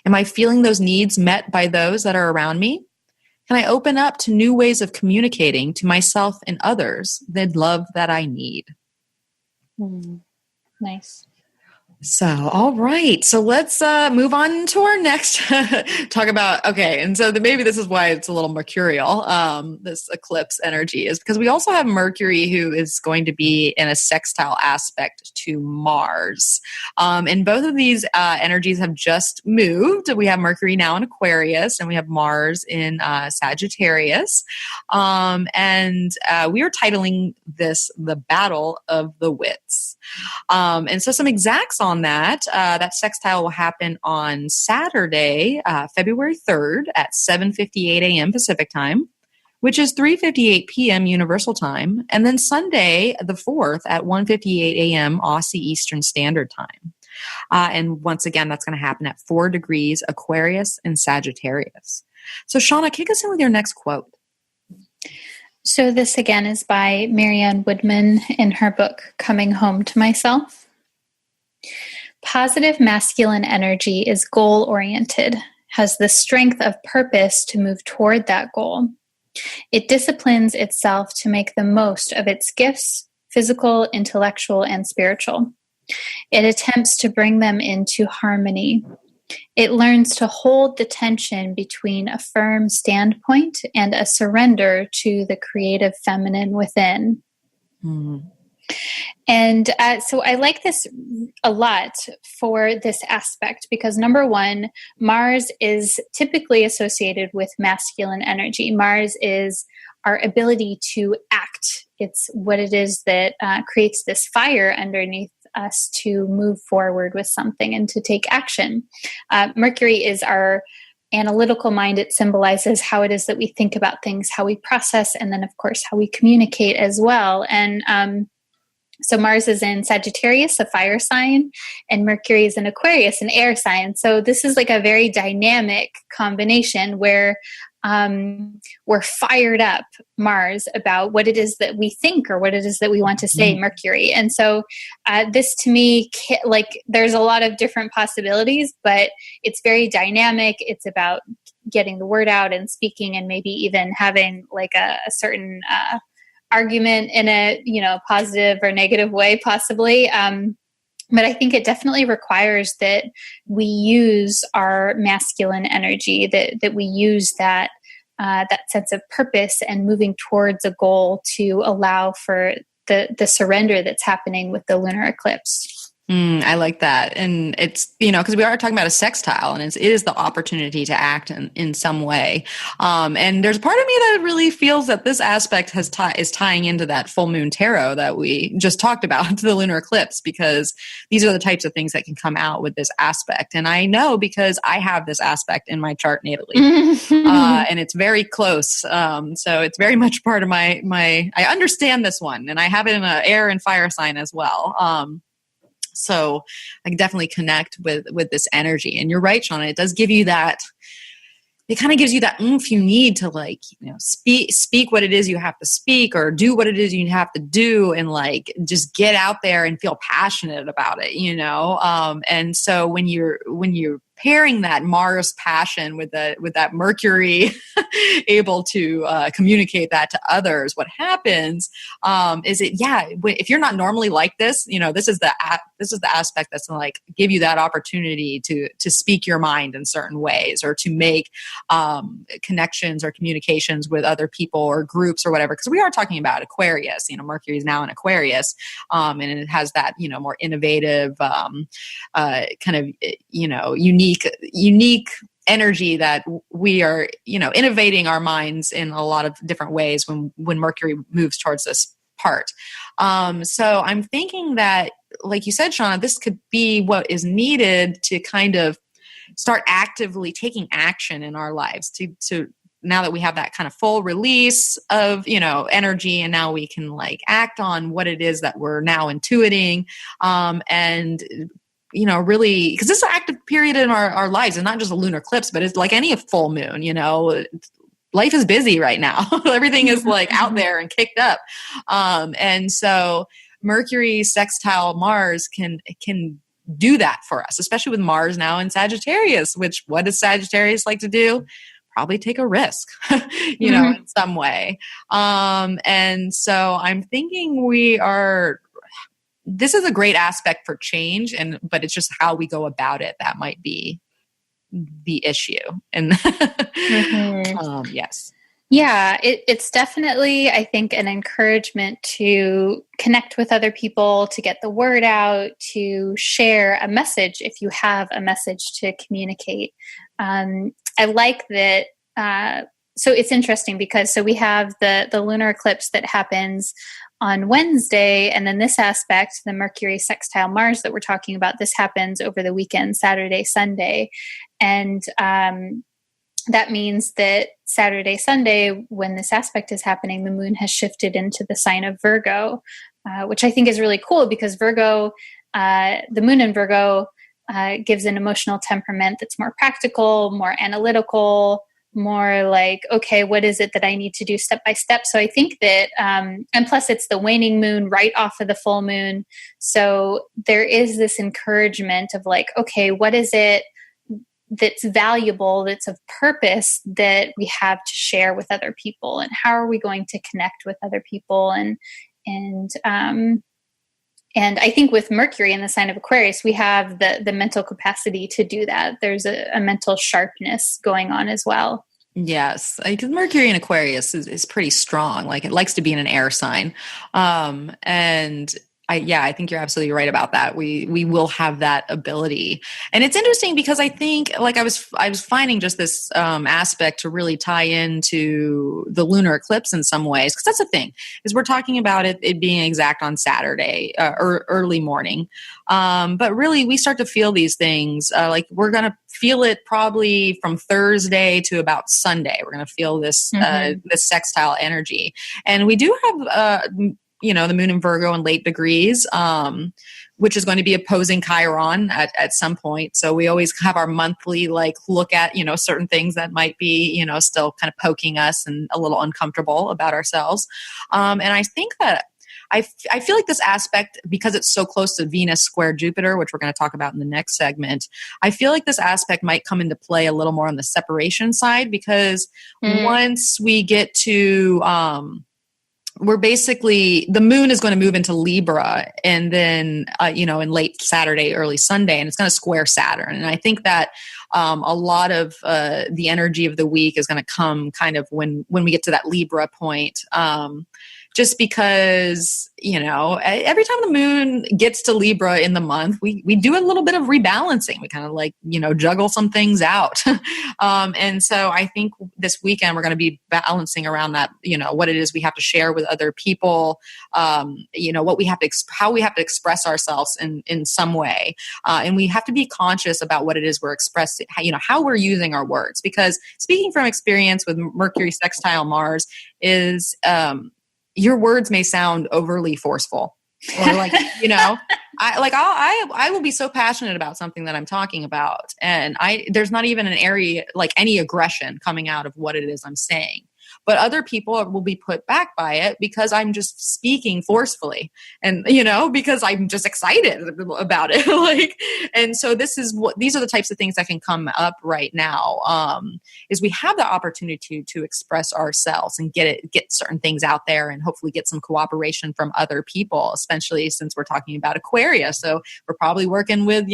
Am I feeling those needs met by those that are around me? Can I open up to new ways of communicating to myself and others the love that I need? Nice. So, all right. So let's move on to our next talk about, okay. And so maybe this is why it's a little mercurial, this eclipse energy, is because we also have Mercury, who is going to be in a sextile aspect to Mars. And both of these energies have just moved. We have Mercury now in Aquarius, and we have Mars in Sagittarius. And we are titling this The Battle of the Wits. And so some exacts on that. That sextile will happen on Saturday, February 3rd at 7:58 a.m. Pacific time, which is 3:58 p.m. Universal Time. And then Sunday, the 4th at 1:58 a.m. Aussie Eastern Standard Time. And once again, that's going to happen at 4 degrees Aquarius and Sagittarius. So Shawna, kick us in with your next quote. So this again is by Marianne Woodman in her book, Coming Home to Myself. Positive masculine energy is goal-oriented, has the strength of purpose to move toward that goal. It disciplines itself to make the most of its gifts, physical, intellectual, and spiritual. It attempts to bring them into harmony. It learns to hold the tension between a firm standpoint and a surrender to the creative feminine within. Mm-hmm. And so I like this a lot for this aspect because, number one, Mars is typically associated with masculine energy. Mars is our ability to act. It's what it is that creates this fire underneath us to move forward with something and to take action. Mercury is our analytical mind. It symbolizes how it is that we think about things, how we process, and then, of course, how we communicate as well. And so Mars is in Sagittarius, a fire sign, and Mercury is in Aquarius, an air sign. So this is like a very dynamic combination where we're fired up, Mars, about what it is that we think or what it is that we want to say, Mercury. And so this to me, there's a lot of different possibilities, but it's very dynamic. It's about getting the word out and speaking and maybe even having like a certain argument in a, positive or negative way, possibly. But I think it definitely requires that we use our masculine energy, that we use that sense of purpose and moving towards a goal to allow for the surrender that's happening with the lunar eclipse. I like that. And it's, because we are talking about a sextile and it is the opportunity to act in some way. And there's part of me that really feels that this aspect is tying into that full moon tarot that we just talked about, to the lunar eclipse, because these are the types of things that can come out with this aspect. And I know because I have this aspect in my chart natally, and it's very close. So it's very much part of my, I understand this one, and I have it in an air and fire sign as well. So I can definitely connect with this energy. And you're right, Shawna, it does give you that, it kind of gives you that oomph you need to speak what it is you have to speak, or do what it is you have to do, and just get out there and feel passionate about it, and so when you're pairing that Mars passion with that Mercury able to communicate that to others, what happens is if you're not normally like this, this is the aspect that's going to give you that opportunity to speak your mind in certain ways, or to make connections or communications with other people or groups or whatever, because we are talking about Aquarius. Mercury is now in Aquarius, and it has that more innovative kind of unique energy that we are innovating our minds in a lot of different ways when Mercury moves towards this part. So I'm thinking that, like you said, Shawna, this could be what is needed to kind of start actively taking action in our lives to now that we have that kind of full release of, energy, and now we can act on what it is that we're now intuiting, and really, because this is an active period in our lives, and not just a lunar eclipse, but it's like any full moon, life is busy right now. Everything is out there and kicked up. And so Mercury sextile Mars can do that for us, especially with Mars now in Sagittarius, which what does Sagittarius like to do? Probably take a risk, in some way. And so I'm thinking we are this is a great aspect for change, but it's just how we go about it that might be the issue. And yes. Yeah, it's definitely, I think, an encouragement to connect with other people, to get the word out, to share a message if you have a message to communicate. I like that. So it's interesting because we have the lunar eclipse that happens on Wednesday, and then this aspect, the Mercury sextile Mars that we're talking about, this happens over the weekend, Saturday, Sunday. And that means that Saturday, Sunday, when this aspect is happening, the moon has shifted into the sign of Virgo, which I think is really cool because Virgo, the moon in Virgo, gives an emotional temperament that's more practical, more analytical, more like, okay, what is it that I need to do step by step? So I think that, and plus it's the waning moon right off of the full moon. So there is this encouragement of like, okay, what is it that's valuable, that's of purpose that we have to share with other people, and how are we going to connect with other people? And I think with Mercury in the sign of Aquarius, we have the mental capacity to do that. There's a mental sharpness going on as well. Yes, because Mercury in Aquarius is pretty strong. Like it likes to be in an air sign, and I think you're absolutely right about that. We will have that ability. And it's interesting because I think like I was finding just this aspect to really tie into the lunar eclipse in some ways. Because that's the thing, is we're talking about it being exact on Saturday or early morning. But really we start to feel these things, like we're going to feel it probably from Thursday to about Sunday. We're going to feel this, this sextile energy. And we do have, the moon in Virgo in late degrees, which is going to be opposing Chiron at some point. So we always have our monthly look at, certain things that might be, still kind of poking us and a little uncomfortable about ourselves. And I think that I feel like this aspect, because it's so close to Venus square Jupiter, which we're going to talk about in the next segment, I feel like this aspect might come into play a little more on the separation side, because once we get to, we're basically, the moon is going to move into Libra, and then, in late Saturday, early Sunday, and it's going to square Saturn. And I think that a lot of the energy of the week is going to come kind of when we get to that Libra point. Just because, every time the moon gets to Libra in the month, we do a little bit of rebalancing. We kind of juggle some things out. And so I think this weekend we're going to be balancing around that, what it is we have to share with other people, what we have to, how we have to express ourselves in some way. And we have to be conscious about what it is we're expressing, how we're using our words. Because speaking from experience with Mercury sextile Mars is, your words may sound overly forceful, or I will be so passionate about something that I'm talking about, and there's not even an area like any aggression coming out of what it is I'm saying. But other people will be put back by it because I'm just speaking forcefully, and because I'm just excited about it. And so these are the types of things that can come up right now. Is we have the opportunity to express ourselves and get certain things out there, and hopefully get some cooperation from other people, especially since we're talking about Aquarius. So we're probably working with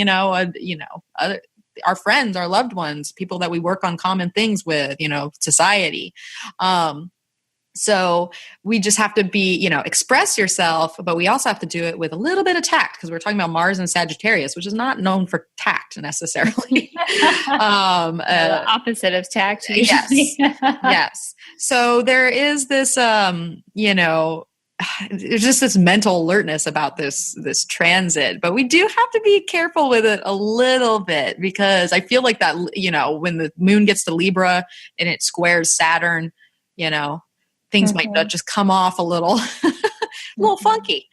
other. Our friends, our loved ones, people that we work on common things with, society. So we just have to be, express yourself, but we also have to do it with a little bit of tact, because we're talking about Mars and Sagittarius, which is not known for tact necessarily. The opposite of tact. Usually. Yes. Yes. So there is this, there's just this mental alertness about this transit, but we do have to be careful with it a little bit, because I feel like that, when the moon gets to Libra and it squares Saturn, things might just come off a little, funky.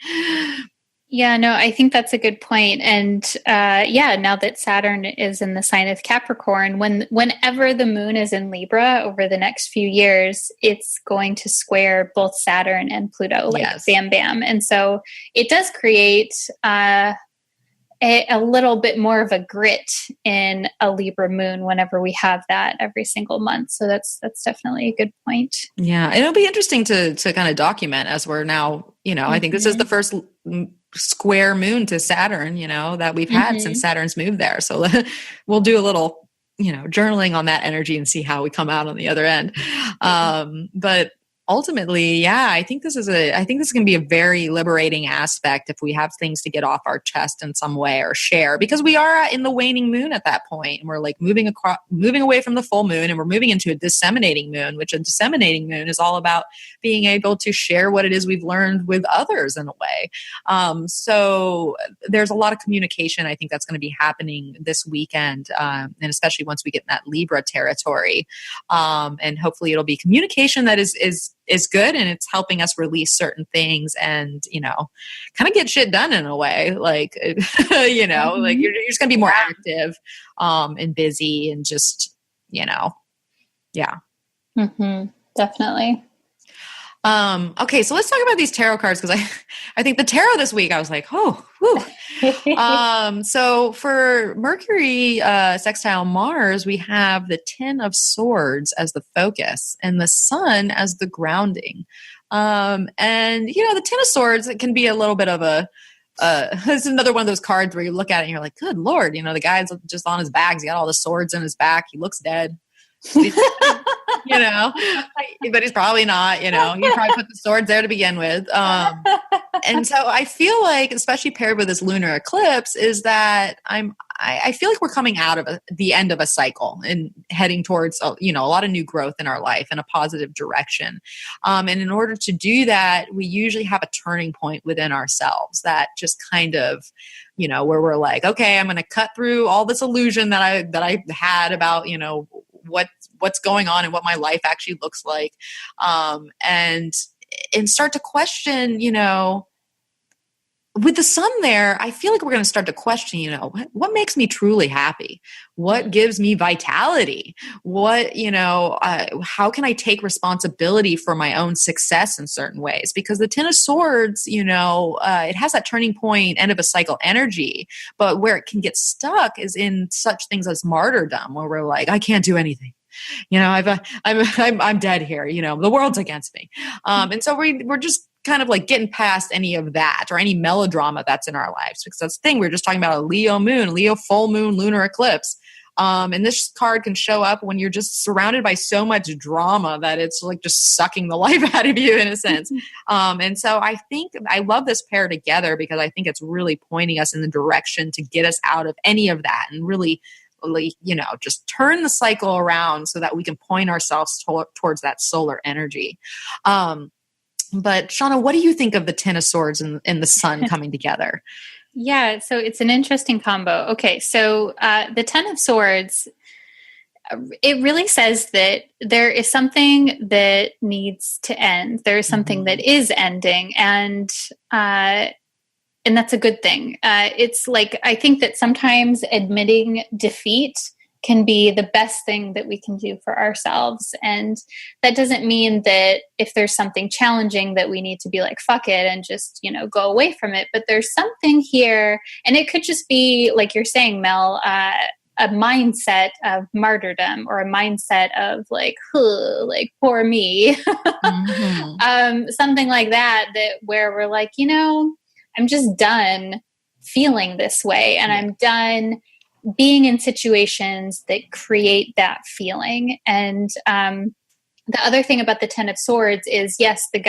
Yeah, no, I think that's a good point. And now that Saturn is in the sign of Capricorn, whenever the moon is in Libra over the next few years, it's going to square both Saturn and Pluto, bam, bam. And so it does create a little bit more of a grit in a Libra moon whenever we have that every single month. So that's definitely a good point. Yeah, it'll be interesting to kind of document as we're now, I think this is the first square moon to Saturn, that we've had since Saturn's moved there. So we'll do a little, journaling on that energy and see how we come out on the other end. But ultimately, yeah, I think this is going to be a very liberating aspect if we have things to get off our chest in some way or share, because we are in the waning moon at that point, and we're like moving away from the full moon, and we're moving into a disseminating moon, which a disseminating moon is all about being able to share what it is we've learned with others in a way. So there's a lot of communication, I think, that's going to be happening this weekend, and especially once we get in that Libra territory. And hopefully it'll be communication that is good, and it's helping us release certain things and, kind of get shit done in a way. Like, like you're just going to be more active, and busy and just, yeah. Definitely. Okay, so let's talk about these tarot cards, because I think the tarot this week, I was like, oh, whew. So for Mercury sextile Mars, we have the Ten of Swords as the focus and the Sun as the grounding. And the Ten of Swords, it can be a little bit of it's another one of those cards where you look at it and you're like, good Lord, the guy's just on his back. He's got all the swords in his back. He looks dead. But he's probably not, he probably put the swords there to begin with. And so I feel like, especially paired with this lunar eclipse, is that I feel like we're coming out of the end of a cycle and heading towards, a lot of new growth in our life in a positive direction. And in order to do that, we usually have a turning point within ourselves that just kind of, where we're like, okay, I'm going to cut through all this illusion that I had about, what's going on and what my life actually looks like. And start to question, with the Sun there, I feel like we're going to start to question, what makes me truly happy? What gives me vitality? What, how can I take responsibility for my own success in certain ways? Because the Ten of Swords, it has that turning point, end of a cycle energy, but where it can get stuck is in such things as martyrdom, where we're like, I can't do anything. I'm dead here. The world's against me. And so we're just kind of like getting past any of that or any melodrama that's in our lives, because that's the thing. We're just talking about a Leo moon, Leo full moon, lunar eclipse. And this card can show up when you're just surrounded by so much drama that it's like just sucking the life out of you in a sense. And so I think I love this pair together, because I think it's really pointing us in the direction to get us out of any of that and really, just turn the cycle around so that we can point ourselves towards that solar energy. But Shawna, what do you think of the Ten of Swords and the Sun coming together? Yeah, so it's an interesting combo. Okay, so the Ten of Swords, it really says that there is something that needs to end. There is something that is ending, and that's a good thing. It's like, I think that sometimes admitting defeat can be the best thing that we can do for ourselves. And that doesn't mean that if there's something challenging that we need to be like, fuck it, and just, go away from it. But there's something here, and it could just be, like you're saying, Mel, a mindset of martyrdom, or a mindset of like poor me, something like that where we're like, I'm just done feeling this way, and I'm done being in situations that create that feeling. And the other thing about the Ten of Swords is, yes, the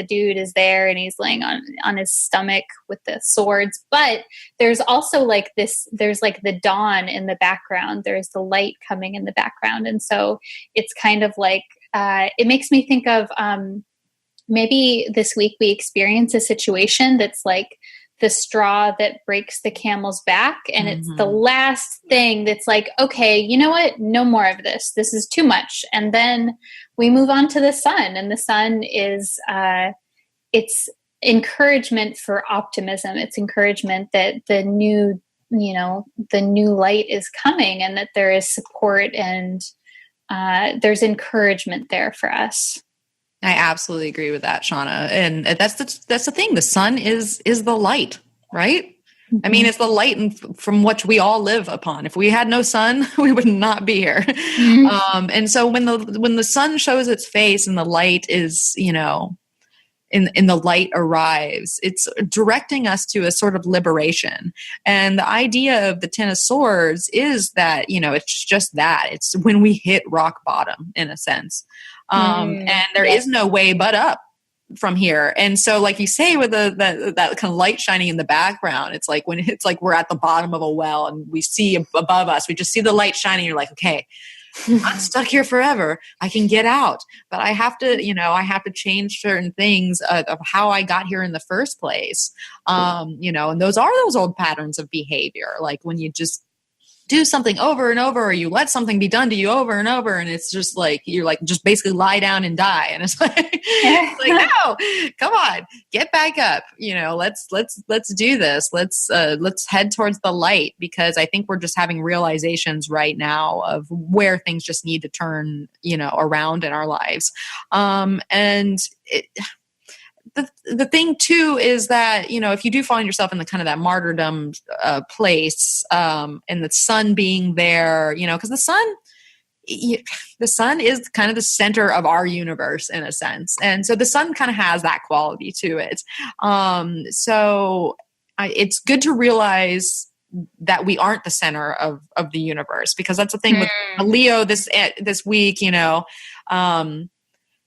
dude is there and he's laying on his stomach with the swords, but there's also there's the dawn in the background. There's the light coming in the background. And so it's kind of like, it makes me think of maybe this week we experience a situation that's like the straw that breaks the camel's back. And it's the last thing that's like, okay, you know what? No more of this. This is too much. And then we move on to the Sun, and the Sun is, it's encouragement for optimism. It's encouragement that the new light is coming, and that there is support, and there's encouragement there for us. I absolutely agree with that, Shawna. And that's the thing. The Sun is the light, right? I mean, it's the light from which we all live upon. If we had no sun, we would not be here. And so when the sun shows its face and the light is, in the light arrives, it's directing us to a sort of liberation. And the idea of the Ten of Swords is that, it's just that. It's when we hit rock bottom, in a sense. And there is no way but up from here. And so, like you say, with that kind of light shining in the background, it's like we're at the bottom of a well and we see above us, we just see the light shining. You're like, okay, I'm stuck here forever. I can get out, but I have to change certain things of how I got here in the first place. And those are those old patterns of behavior. Like when you just do something over and over, or you let something be done to you over and over, and it's just like you're like just basically lie down and die, and it's like, no, come on, get back up. Let's do this. Let's head towards the light, because I think we're just having realizations right now of where things just need to turn around in our lives, The thing too is that, if you do find yourself in the kind of that martyrdom place, and the sun being there, because the sun is kind of the center of our universe in a sense. And so the sun kind of has that quality to it. It's good to realize that we aren't the center of the universe, because that's the thing with Leo this week,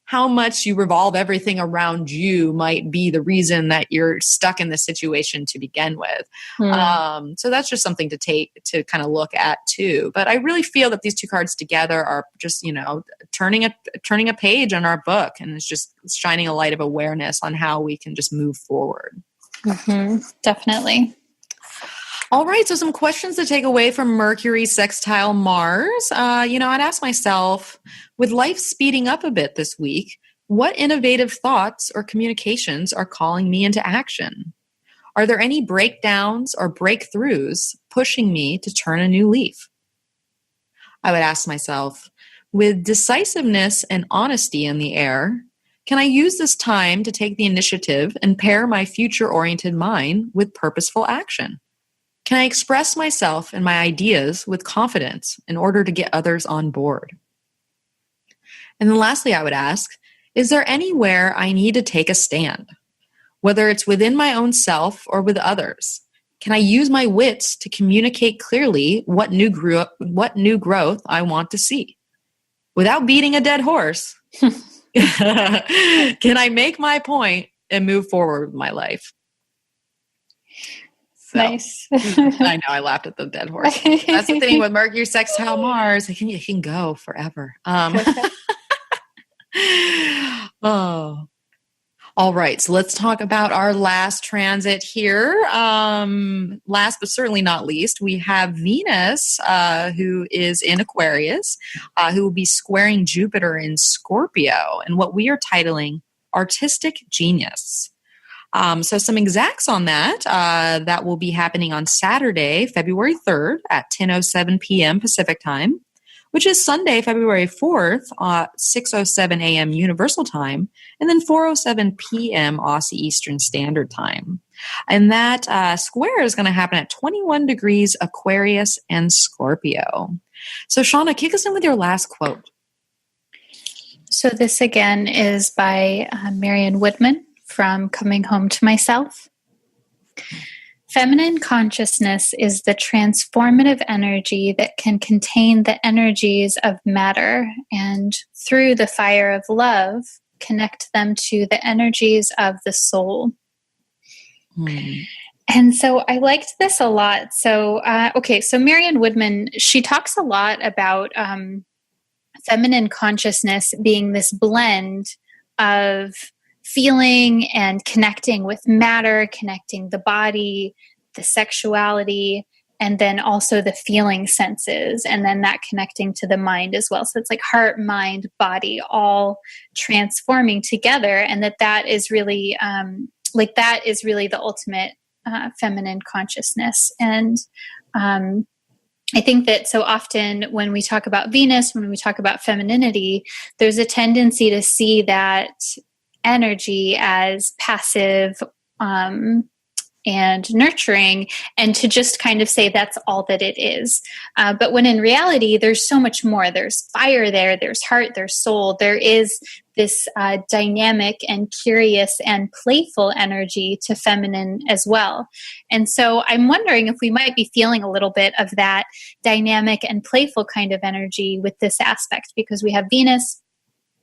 how much you revolve everything around you might be the reason that you're stuck in this situation to begin with. So that's just something to kind of look at too. But I really feel that these two cards together are just, turning a page on our book, and it's just shining a light of awareness on how we can just move forward. Definitely. All right. So some questions to take away from Mercury sextile Mars. I'd ask myself, with life speeding up a bit this week, what innovative thoughts or communications are calling me into action? Are there any breakdowns or breakthroughs pushing me to turn a new leaf? I would ask myself, with decisiveness and honesty in the air, can I use this time to take the initiative and pair my future-oriented mind with purposeful action? Can I express myself and my ideas with confidence in order to get others on board? And then lastly, I would ask, is there anywhere I need to take a stand? Whether it's within my own self or with others, can I use my wits to communicate clearly what new growth I want to see? Without beating a dead horse, can I make my point and move forward with my life? So, nice. I know I laughed at the dead horse. That's the thing with Mercury sextile Mars. It can go forever. Oh, all right. So let's talk about our last transit here. Last but certainly not least, we have Venus, who is in Aquarius, who will be squaring Jupiter in Scorpio, and what we are titling Artistic Genius. So some exacts on that. That will be happening on Saturday, February 3rd at 10:07 p.m. Pacific time, which is Sunday, February 4th, 6:07 a.m. Universal Time, and then 4:07 p.m. Aussie Eastern Standard Time. And that square is going to happen at 21 degrees Aquarius and Scorpio. So Shawna, kick us in with your last quote. So this again is by Marion Woodman from Coming Home to Myself. Feminine consciousness is the transformative energy that can contain the energies of matter and, through the fire of love, connect them to the energies of the soul. And so I liked this a lot. So, so Marion Woodman, she talks a lot about feminine consciousness being this blend of feeling and connecting with matter, connecting the body, the sexuality, and then also the feeling senses, and then that connecting to the mind as well. So it's like heart, mind, body, all transforming together, and that is really the ultimate feminine consciousness. And I think that so often when we talk about Venus, when we talk about femininity, there's a tendency to see that energy as passive, and nurturing, and to just kind of say that's all that it is. But when in reality, there's so much more. There's fire there, there's heart, there's soul. There is this dynamic and curious and playful energy to feminine as well. And so I'm wondering if we might be feeling a little bit of that dynamic and playful kind of energy with this aspect, because we have Venus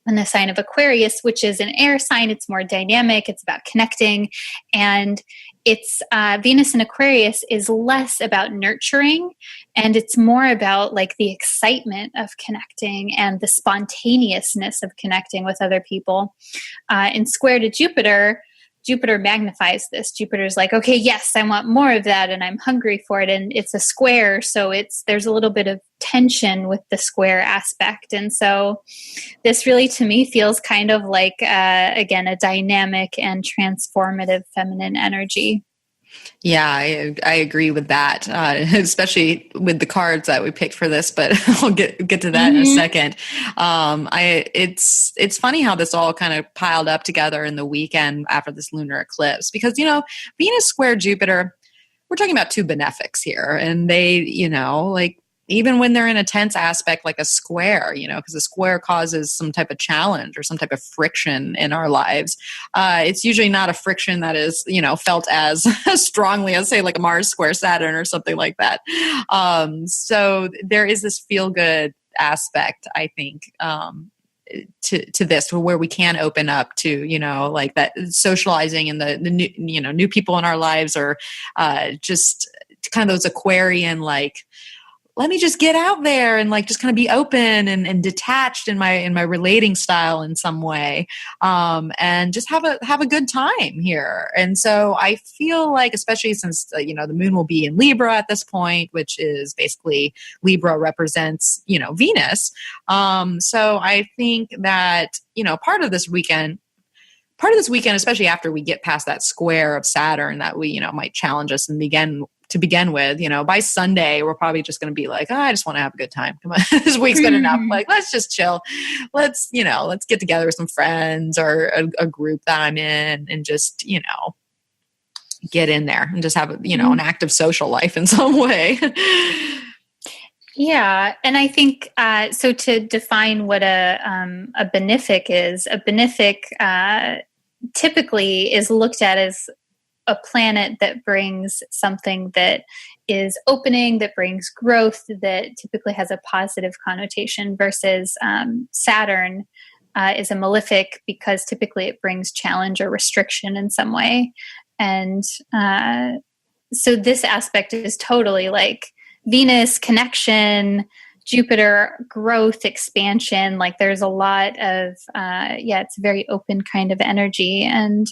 in the sign of Aquarius, which is an air sign. It's more dynamic. It's about connecting. And it's Venus in Aquarius is less about nurturing, and it's more about like the excitement of connecting and the spontaneousness of connecting with other people. In square to Jupiter magnifies this. Jupiter's like, okay, yes, I want more of that, and I'm hungry for it. And it's a square, so there's a little bit of tension with the square aspect. And so this really, to me, feels kind of like, again, a dynamic and transformative feminine energy. Yeah, I agree with that, especially with the cards that we picked for this, but I'll get to that in a second. It's funny how this all kind of piled up together in the weekend after this lunar eclipse, because, Venus square Jupiter, we're talking about two benefics here, and they, like, even when they're in a tense aspect like a square, because a square causes some type of challenge or some type of friction in our lives. It's usually not a friction that is, felt as strongly as, say, like a Mars square Saturn or something like that. So there is this feel-good aspect, I think, to this, where we can open up to, like that socializing and the new, new people in our lives, or just kind of those Aquarian, like, let me just get out there and like just kind of be open and detached in my relating style in some way, and just have a good time here. And so I feel like, especially since the moon will be in Libra at this point, which is basically Libra represents Venus. So I think that part of this weekend, especially after we get past that square of Saturn that we might challenge us and to begin with, by Sunday, we're probably just going to be like, I just want to have a good time. Come on, this week's been enough. Like, let's just chill. Let's get together with some friends or a group that I'm in, and just, get in there and just have, an active social life in some way. Yeah. And I think, so to define what a benefic is, a benefic typically is looked at as a planet that brings something that is opening, that brings growth, that typically has a positive connotation, versus Saturn is a malefic because typically it brings challenge or restriction in some way. And so this aspect is totally like Venus connection, Jupiter growth, expansion. Like there's a lot of, it's a very open kind of energy. And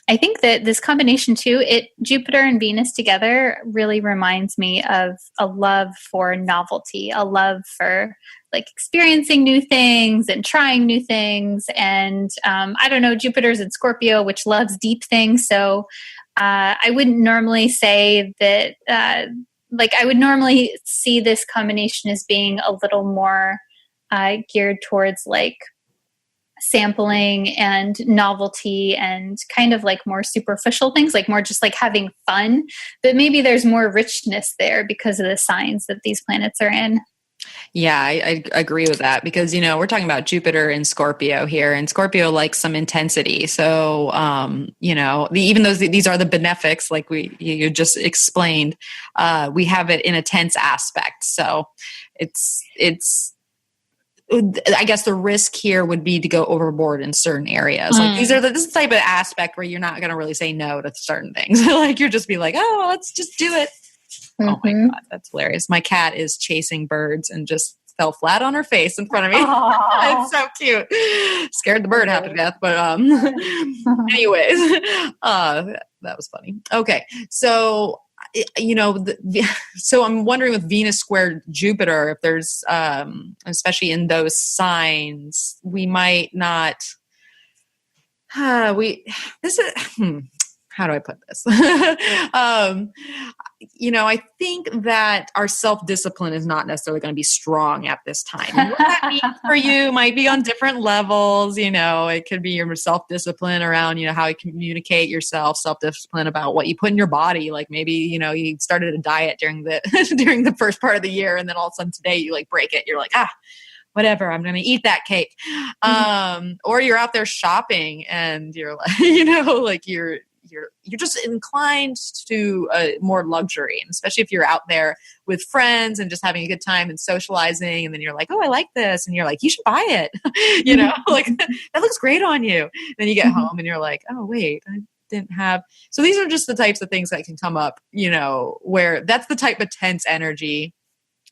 I think that this combination too, Jupiter and Venus together really reminds me of a love for novelty, a love for like experiencing new things and trying new things. And I don't know, Jupiter's in Scorpio, which loves deep things. So I wouldn't normally say that, I would normally see this combination as being a little more geared towards like sampling and novelty and kind of like more superficial things, like more just like having fun. But maybe there's more richness there because of the signs that these planets are in. Yeah, I agree with that, because, we're talking about Jupiter in Scorpio here, and Scorpio likes some intensity. So, even though these are the benefics, like you just explained, we have it in a tense aspect. So it's I guess the risk here would be to go overboard in certain areas. Like this is the type of aspect where you're not going to really say no to certain things. Like you're just be like, oh, let's just do it. Mm-hmm. Oh my God, that's hilarious. My cat is chasing birds and just fell flat on her face in front of me. It's so cute. Scared the bird half to death. But anyways, that was funny. Okay. So, so I'm wondering with Venus square Jupiter, if there's, especially in those signs, we might not, how how do I put this? I think that our self-discipline is not necessarily going to be strong at this time. And what that means for you might be on different levels. It could be your self-discipline around, how you communicate yourself, self-discipline about what you put in your body. Like maybe, you started a diet during the first part of the year, and then all of a sudden today you like break it. You're like, whatever, I'm going to eat that cake. Or you're out there shopping and you're like, you're just inclined to more luxury. And especially if you're out there with friends and just having a good time and socializing. And then you're like, oh, I like this. And you're like, you should buy it. Like that looks great on you. Then you get home and you're like, oh, wait, I didn't have. So these are just the types of things that can come up, where that's the type of tense energy,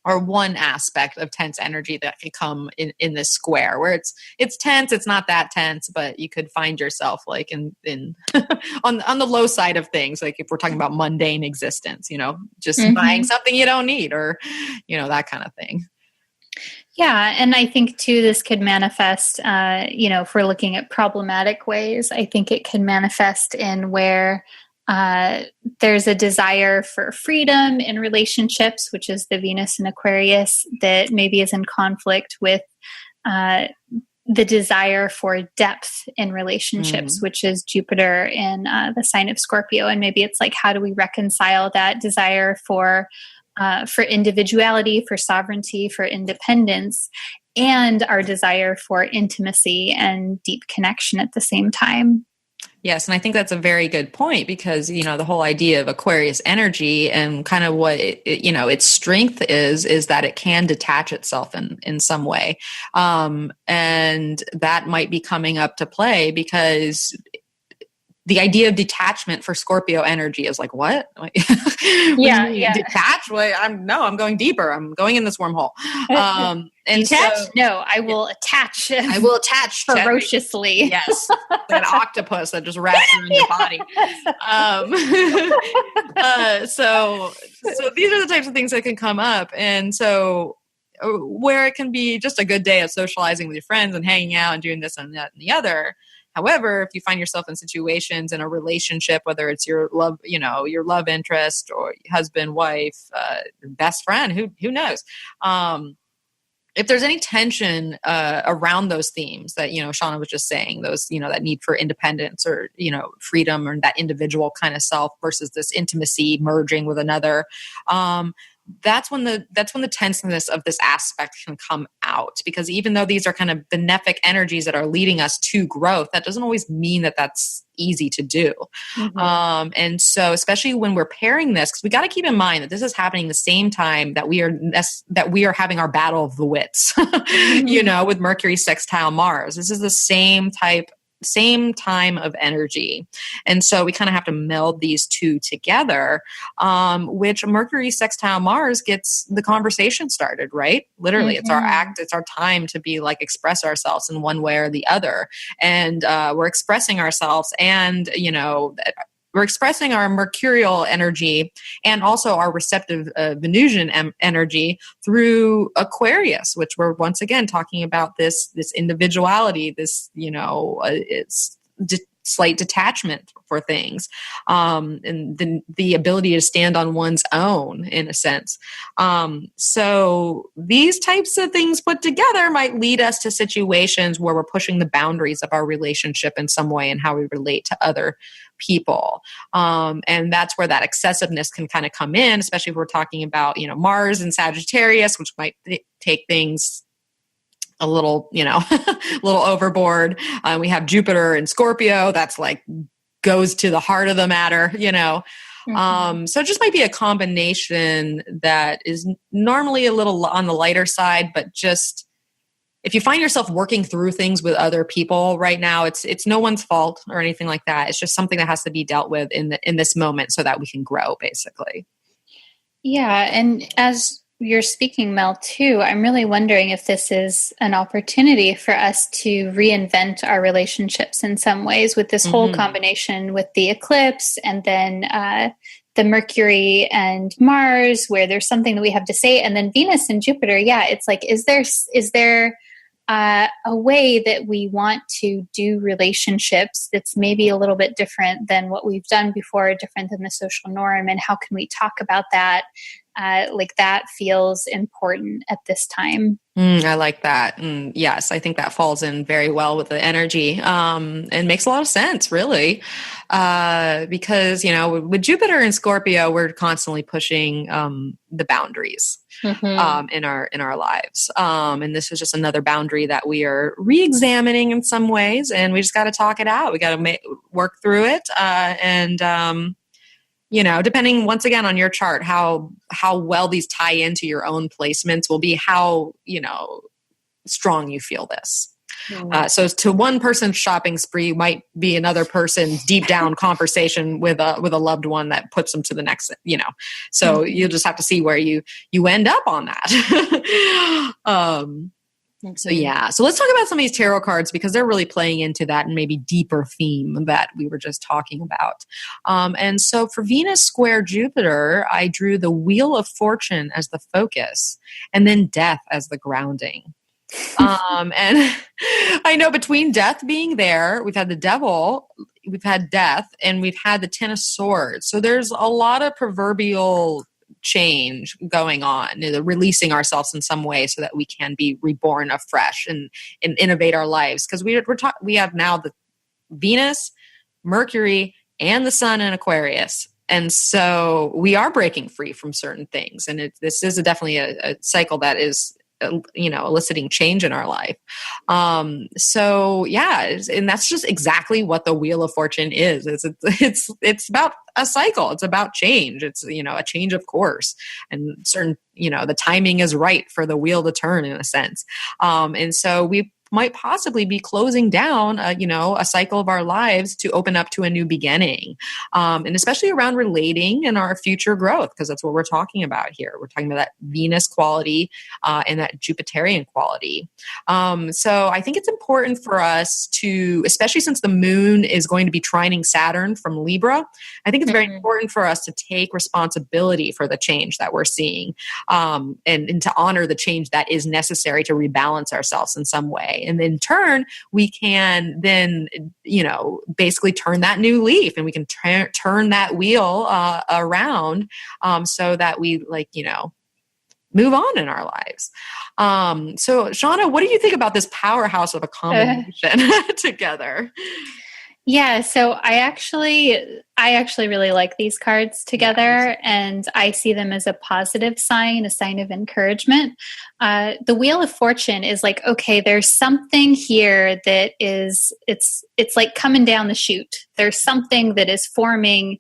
or one aspect of tense energy that can come in this square, where it's tense. It's not that tense, but you could find yourself like in on the low side of things. Like if we're talking about mundane existence, just buying something you don't need, or that kind of thing. Yeah. And I think too, this could manifest, if we're looking at problematic ways, I think it can manifest in where there's a desire for freedom in relationships, which is the Venus in Aquarius, that maybe is in conflict with the desire for depth in relationships, which is Jupiter in the sign of Scorpio. And maybe it's like, how do we reconcile that desire for individuality, for sovereignty, for independence, and our desire for intimacy and deep connection at the same time? Yes. And I think that's a very good point, because, the whole idea of Aquarius energy and kind of what its strength is that it can detach itself in some way. And that might be coming up to play, because the idea of detachment for Scorpio energy is like, what? Yeah. Detach? I'm going deeper. I'm going in this wormball. And detach? so, no, I will attach. I will attach ferociously. Yes, like an octopus that just wraps around your body. So these are the types of things that can come up, and so where it can be just a good day of socializing with your friends and hanging out and doing this and that and the other. However, if you find yourself in situations in a relationship, whether it's your love, your love interest, or husband, wife, best friend, who knows? If there's any tension around those themes that, Shawna was just saying, those, that need for independence or, freedom, or that individual kind of self versus this intimacy merging with another, that's when the tenseness of this aspect can come out. Because even though these are kind of benefic energies that are leading us to growth, that doesn't always mean that that's easy to do. And so, especially when we're pairing this, because we got to keep in mind that this is happening the same time that we are having our battle of the wits, with Mercury sextile Mars. This is the same time of energy. And so we kind of have to meld these two together, which Mercury sextile Mars gets the conversation started, right? Literally, it's our act, it's our time to be like, express ourselves in one way or the other. And we're expressing ourselves, and, we're expressing our mercurial energy and also our receptive Venusian energy through Aquarius, which we're once again talking about this individuality, this, it's slight detachment for things, and the ability to stand on one's own in a sense. So these types of things put together might lead us to situations where we're pushing the boundaries of our relationship in some way and how we relate to other people. And that's where that excessiveness can kind of come in, especially if we're talking about, Mars and Sagittarius, which might take things a little, a little overboard. We have Jupiter and Scorpio. That's like goes to the heart of the matter, So it just might be a combination that is normally a little on the lighter side, but just if you find yourself working through things with other people right now, it's no one's fault or anything like that. It's just something that has to be dealt with in this moment so that we can grow, basically. Yeah. And as you're speaking, Mel, too, I'm really wondering if this is an opportunity for us to reinvent our relationships in some ways with this whole combination with the eclipse, and then the Mercury and Mars, where there's something that we have to say, and then Venus and Jupiter. Yeah, it's like, is there a way that we want to do relationships that's maybe a little bit different than what we've done before, different than the social norm, and how can we talk about that? Like that feels important at this time. I like that. And yes, I think that falls in very well with the energy, and makes a lot of sense, really. Because, with Jupiter and Scorpio, we're constantly pushing the boundaries in our lives. And this is just another boundary that we are re-examining in some ways, and we just got to talk it out. We got to work through it. Depending once again on your chart, how well these tie into your own placements will be how, strong you feel this. So to one person's shopping spree might be another person's deep down conversation with a loved one that puts them to the next, so you'll just have to see where you end up on that. So let's talk about some of these tarot cards because they're really playing into that and maybe deeper theme that we were just talking about. And so for Venus square Jupiter, I drew the Wheel of Fortune as the focus and then death as the grounding. And I know between death being there, we've had the devil, we've had death, and we've had the Ten of Swords. So there's a lot of proverbial change going on, releasing ourselves in some way so that we can be reborn afresh and innovate our lives. Because we have now the Venus, Mercury, and the Sun in Aquarius. And so we are breaking free from certain things. And this is definitely a cycle that is eliciting change in our life. And that's just exactly what the Wheel of Fortune is. It's about a cycle. It's about change. It's, a change of course, and certain, the timing is right for the wheel to turn in a sense. And so we might possibly be closing down, a cycle of our lives to open up to a new beginning. And especially around relating and our future growth, because that's what we're talking about here. We're talking about that Venus quality and that Jupiterian quality. So I think it's important for us to, especially since the moon is going to be trining Saturn from Libra, I think it's very important for us to take responsibility for the change that we're seeing, and to honor the change that is necessary to rebalance ourselves in some way. And in turn, we can then, basically turn that new leaf, and we can turn that wheel around so that we move on in our lives. So Shawna, what do you think about this powerhouse of a combination together? Yeah, so I actually really like these cards together, and I see them as a positive sign, a sign of encouragement. The Wheel of Fortune is like, okay, there's something here that is, it's like coming down the chute. There's something that is forming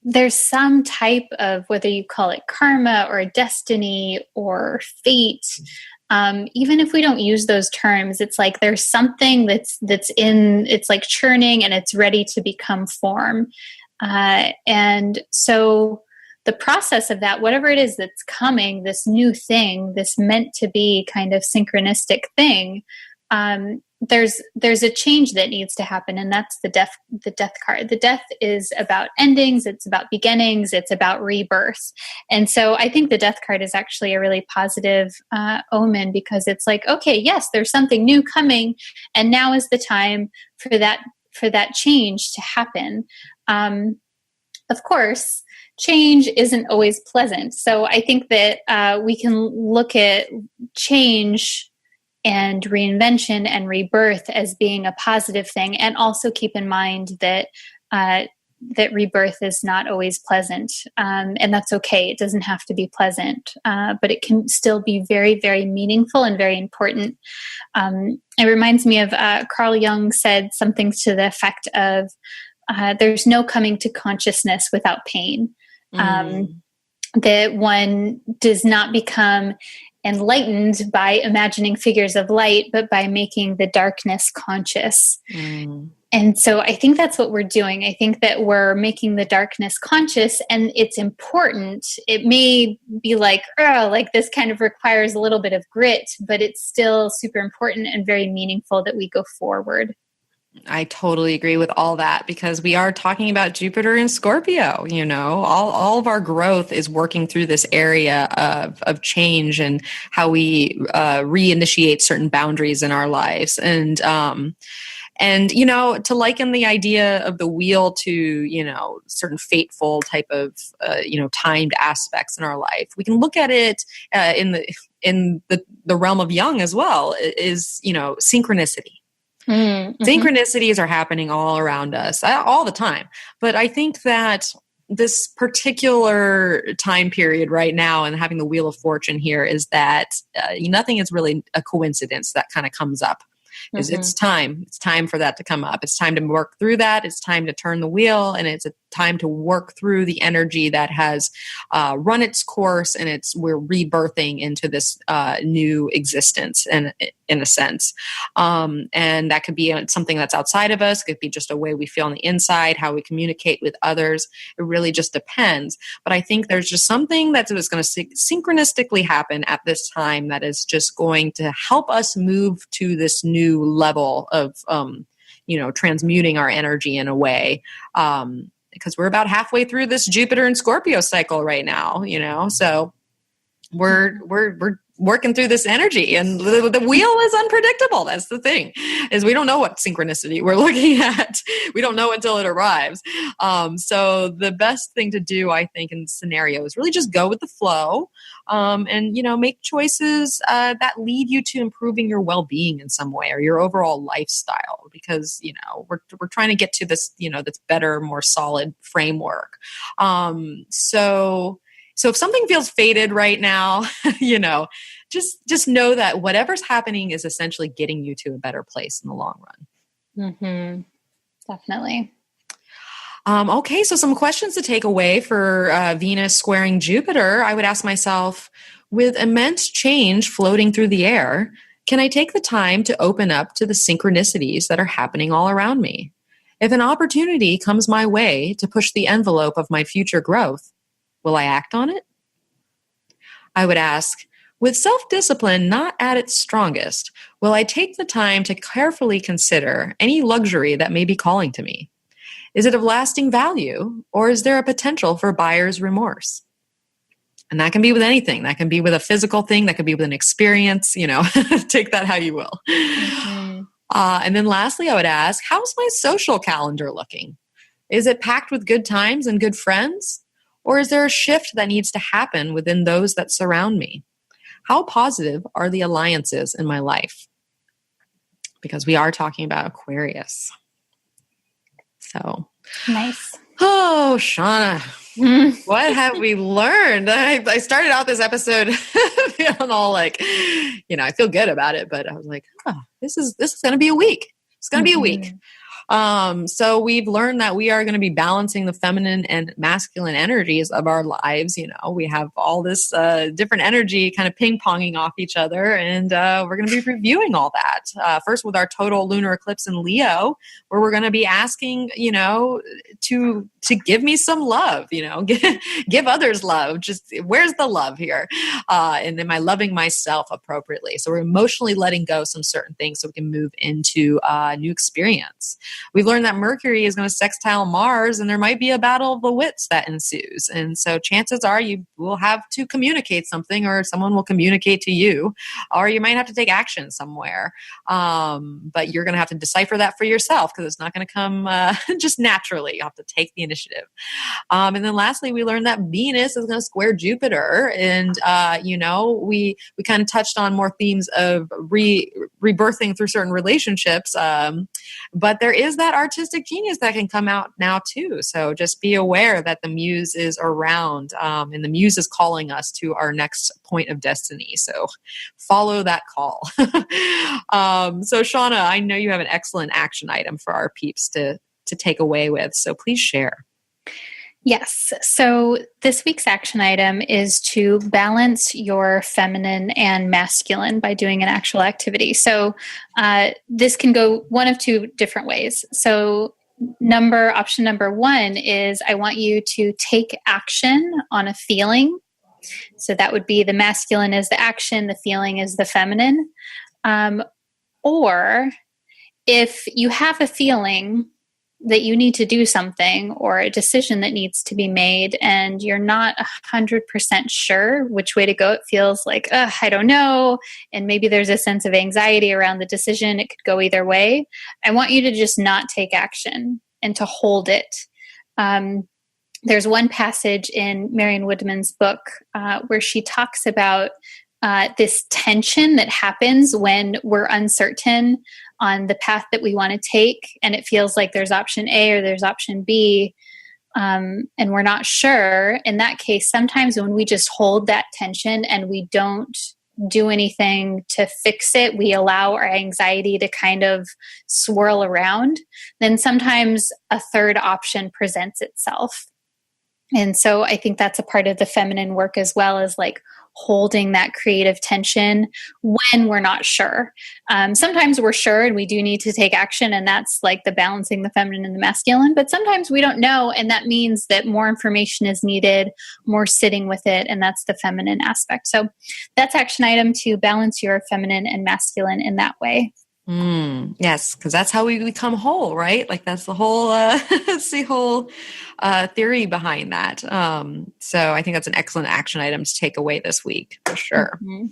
there's some type of, whether you call it karma or destiny or fate. Even if we don't use those terms, it's like there's something that's it's like churning and it's ready to become form. And so the process of that, whatever it is that's coming, this new thing, this meant to be kind of synchronistic thing, there's a change that needs to happen, and that's the death card. The death is about endings, it's about beginnings, it's about rebirth. And so I think the death card is actually a really positive omen, because it's like, okay, yes, there's something new coming, and now is the time for that change to happen. Of course, change isn't always pleasant. So I think that we can look at change and reinvention and rebirth as being a positive thing, and also keep in mind that that rebirth is not always pleasant, and that's okay. It doesn't have to be pleasant, but it can still be very, very meaningful and very important. It reminds me of Carl Jung said something to the effect of, "There's no coming to consciousness without pain." That one does not become enlightened by imagining figures of light, but by making the darkness conscious. And so I think that's what we're doing. I think that we're making the darkness conscious, and it's important. It may be like, this kind of requires a little bit of grit, but it's still super important and very meaningful that we go forward. I totally agree with all that because we are talking about Jupiter and Scorpio. All of our growth is working through this area of change and how we reinitiate certain boundaries in our lives. And to liken the idea of the wheel to, certain fateful type of, timed aspects in our life, we can look at it in the realm of Jung as well, is, synchronicity. Mm-hmm. Synchronicities are happening all around us all the time. But I think that this particular time period right now and having the Wheel of Fortune here is that nothing is really a coincidence that kind of comes up. It's time. It's time for that to come up. It's time to work through that. It's time to turn the wheel, and it's a time to work through the energy that has run its course, and we're rebirthing into this new existence, and in a sense, and that could be something that's outside of us. It could be just a way we feel on the inside, how we communicate with others. It really just depends. But I think there's just something that's going to synchronistically happen at this time that is just going to help us move to this new level of, transmuting our energy in a way. Because we're about halfway through this Jupiter and Scorpio cycle right now, so we're working through this energy, and the wheel is unpredictable. That's the thing, is we don't know what synchronicity we're looking at. We don't know until it arrives. So the best thing to do, I think, in this scenario is really just go with the flow, and, make choices that lead you to improving your well-being in some way or your overall lifestyle, because, we're trying to get to this, this better, more solid framework. So if something feels fated right now, just know that whatever's happening is essentially getting you to a better place in the long run. Mm-hmm. Definitely. Okay, so some questions to take away for Venus squaring Jupiter. I would ask myself, with immense change floating through the air, can I take the time to open up to the synchronicities that are happening all around me? If an opportunity comes my way to push the envelope of my future growth, will I act on it? I would ask, with self-discipline not at its strongest, will I take the time to carefully consider any luxury that may be calling to me? Is it of lasting value, or is there a potential for buyer's remorse? And that can be with anything. That can be with a physical thing. That could be with an experience, take that how you will. Mm-hmm. And then lastly, I would ask, how's my social calendar looking? Is it packed with good times and good friends? Or is there a shift that needs to happen within those that surround me? How positive are the alliances in my life? Because we are talking about Aquarius. So nice. Oh, Shawna, what have we learned? I started out this episode feeling all like, I feel good about it, but I was like, this is going to be a week. It's going to be a week. So we've learned that we are going to be balancing the feminine and masculine energies of our lives. We have all this different energy kind of ping-ponging off each other, and we're going to be reviewing all that. First with our total lunar eclipse in Leo, where we're going to be asking, to give me some love, give others love. Just where's the love here? And am I loving myself appropriately? So we're emotionally letting go some certain things so we can move into a new experience. We've learned that Mercury is going to sextile Mars, and there might be a battle of the wits that ensues. And so chances are you will have to communicate something, or someone will communicate to you, or you might have to take action somewhere. But you're going to have to decipher that for yourself, because it's not going to come just naturally. You have to take the initiative. And then lastly, we learned that Venus is going to square Jupiter. And, we kind of touched on more themes of rebirthing through certain relationships. But there is that artistic genius that can come out now too. So just be aware that the muse is around, and the muse is calling us to our next point of destiny. So follow that call. So Shawna, I know you have an excellent action item for our peeps to take away with. So please share. Yes. So this week's action item is to balance your feminine and masculine by doing an actual activity. So this can go one of two different ways. So option number one is I want you to take action on a feeling. So that would be the masculine is the action, the feeling is the feminine. Or if you have a feeling that you need to do something or a decision that needs to be made and you're not 100% sure which way to go, it feels like, I don't know. And maybe there's a sense of anxiety around the decision. It could go either way. I want you to just not take action and to hold it. There's one passage in Marion Woodman's book where she talks about this tension that happens when we're uncertain on the path that we want to take, and it feels like there's option A or there's option B, and we're not sure. In that case, sometimes when we just hold that tension and we don't do anything to fix it, we allow our anxiety to kind of swirl around, then sometimes a third option presents itself. And so I think that's a part of the feminine work as well, as like holding that creative tension when we're not sure. Sometimes we're sure and we do need to take action, and that's like the balancing the feminine and the masculine. But sometimes we don't know, and that means that more information is needed, more sitting with it, and that's the feminine aspect. So that's action item to balance your feminine and masculine in that way. Yes, because that's how we become whole, right? Like that's the whole, that's the whole theory behind that. So I think that's an excellent action item to take away this week for sure. Mm-hmm.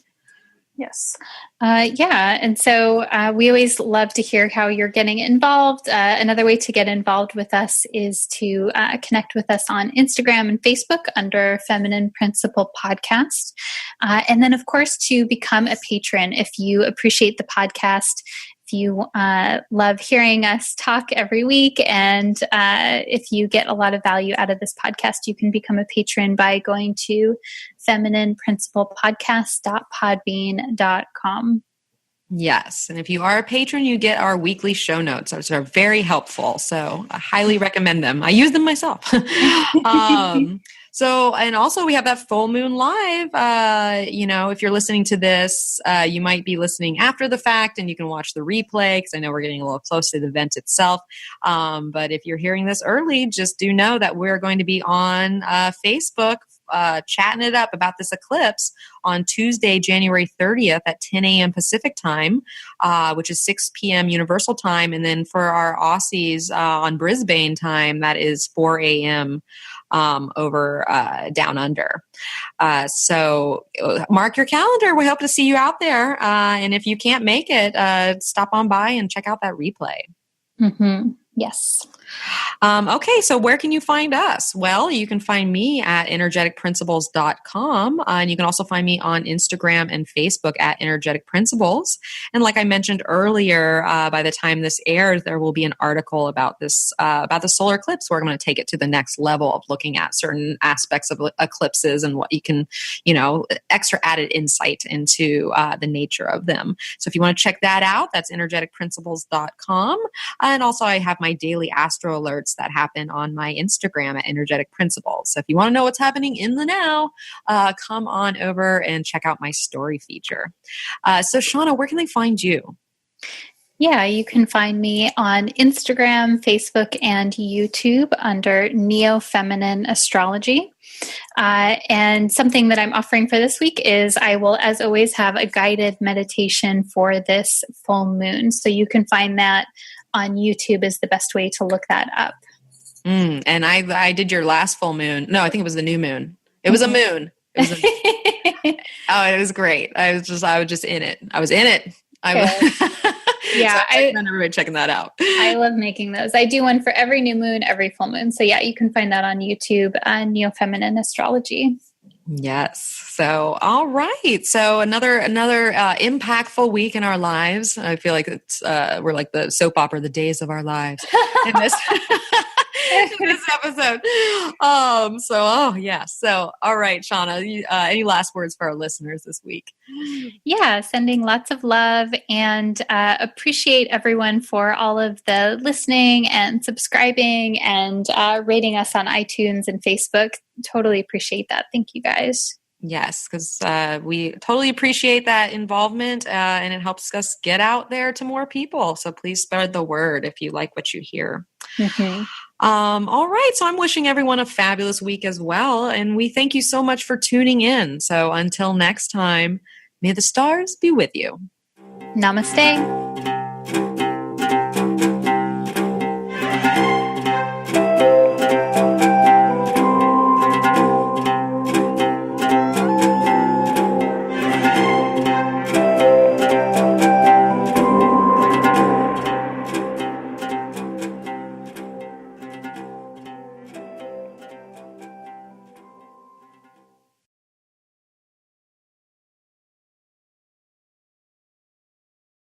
Yes. Yeah. And so we always love to hear how you're getting involved. Another way to get involved with us is to connect with us on Instagram and Facebook under Feminine Principle Podcast. And then, of course, to become a patron if you appreciate the podcast. If you love hearing us talk every week, and if you get a lot of value out of this podcast, you can become a patron by going to feminineprinciplepodcast.podbean.com. Yes. And if you are a patron, you get our weekly show notes, which are very helpful. So I highly recommend them. I use them myself. So, and also we have that full moon live. If you're listening to this, you might be listening after the fact and you can watch the replay, because I know we're getting a little close to the event itself. But if you're hearing this early, just do know that we're going to be on Facebook chatting it up about this eclipse on Tuesday, January 30th at 10 a.m. Pacific time, which is 6 p.m. Universal time. And then for our Aussies on Brisbane time, that is 4 a.m. Over down under. So mark your calendar. We hope to see you out there. And if you can't make it, stop on by and check out that replay. Mm-hmm. Yes. Okay, so where can you find us? Well, you can find me at energeticprinciples.com, and you can also find me on Instagram and Facebook at Energetic Principles. And like I mentioned earlier, by the time this airs, there will be an article about this, about the solar eclipse, where I'm going to take it to the next level of looking at certain aspects of eclipses and what you can, extra added insight into the nature of them. So if you want to check that out, that's energeticprinciples.com. And also I have my daily astro alerts that happen on my Instagram at Energetic Principles. So if you want to know what's happening in the now, come on over and check out my story feature. So Shawna, where can they find you? Yeah, you can find me on Instagram, Facebook, and YouTube under Neo Feminine Astrology. And something that I'm offering for this week is I will, as always, have a guided meditation for this full moon. So you can find that on YouTube is the best way to look that up. And I did your last full moon. No, I think it was the new moon. It was a moon. Oh, it was great. I was just in it. I was in it. Yeah, so I recommend everybody checking that out. I love making those. I do one for every new moon, every full moon. So yeah, you can find that on YouTube, Neo Feminine Astrology. Yes. So, all right. So another impactful week in our lives. I feel like we're like the soap opera, The Days of Our Lives in this episode. So, all right, Shawna, any last words for our listeners this week? Yeah, sending lots of love, and appreciate everyone for all of the listening and subscribing and rating us on iTunes and Facebook. Totally appreciate that. Thank you guys. Yes, because we totally appreciate that involvement, and it helps us get out there to more people. So please spread the word if you like what you hear. Mm-hmm. All right. So I'm wishing everyone a fabulous week as well. And we thank you so much for tuning in. So until next time, may the stars be with you. Namaste.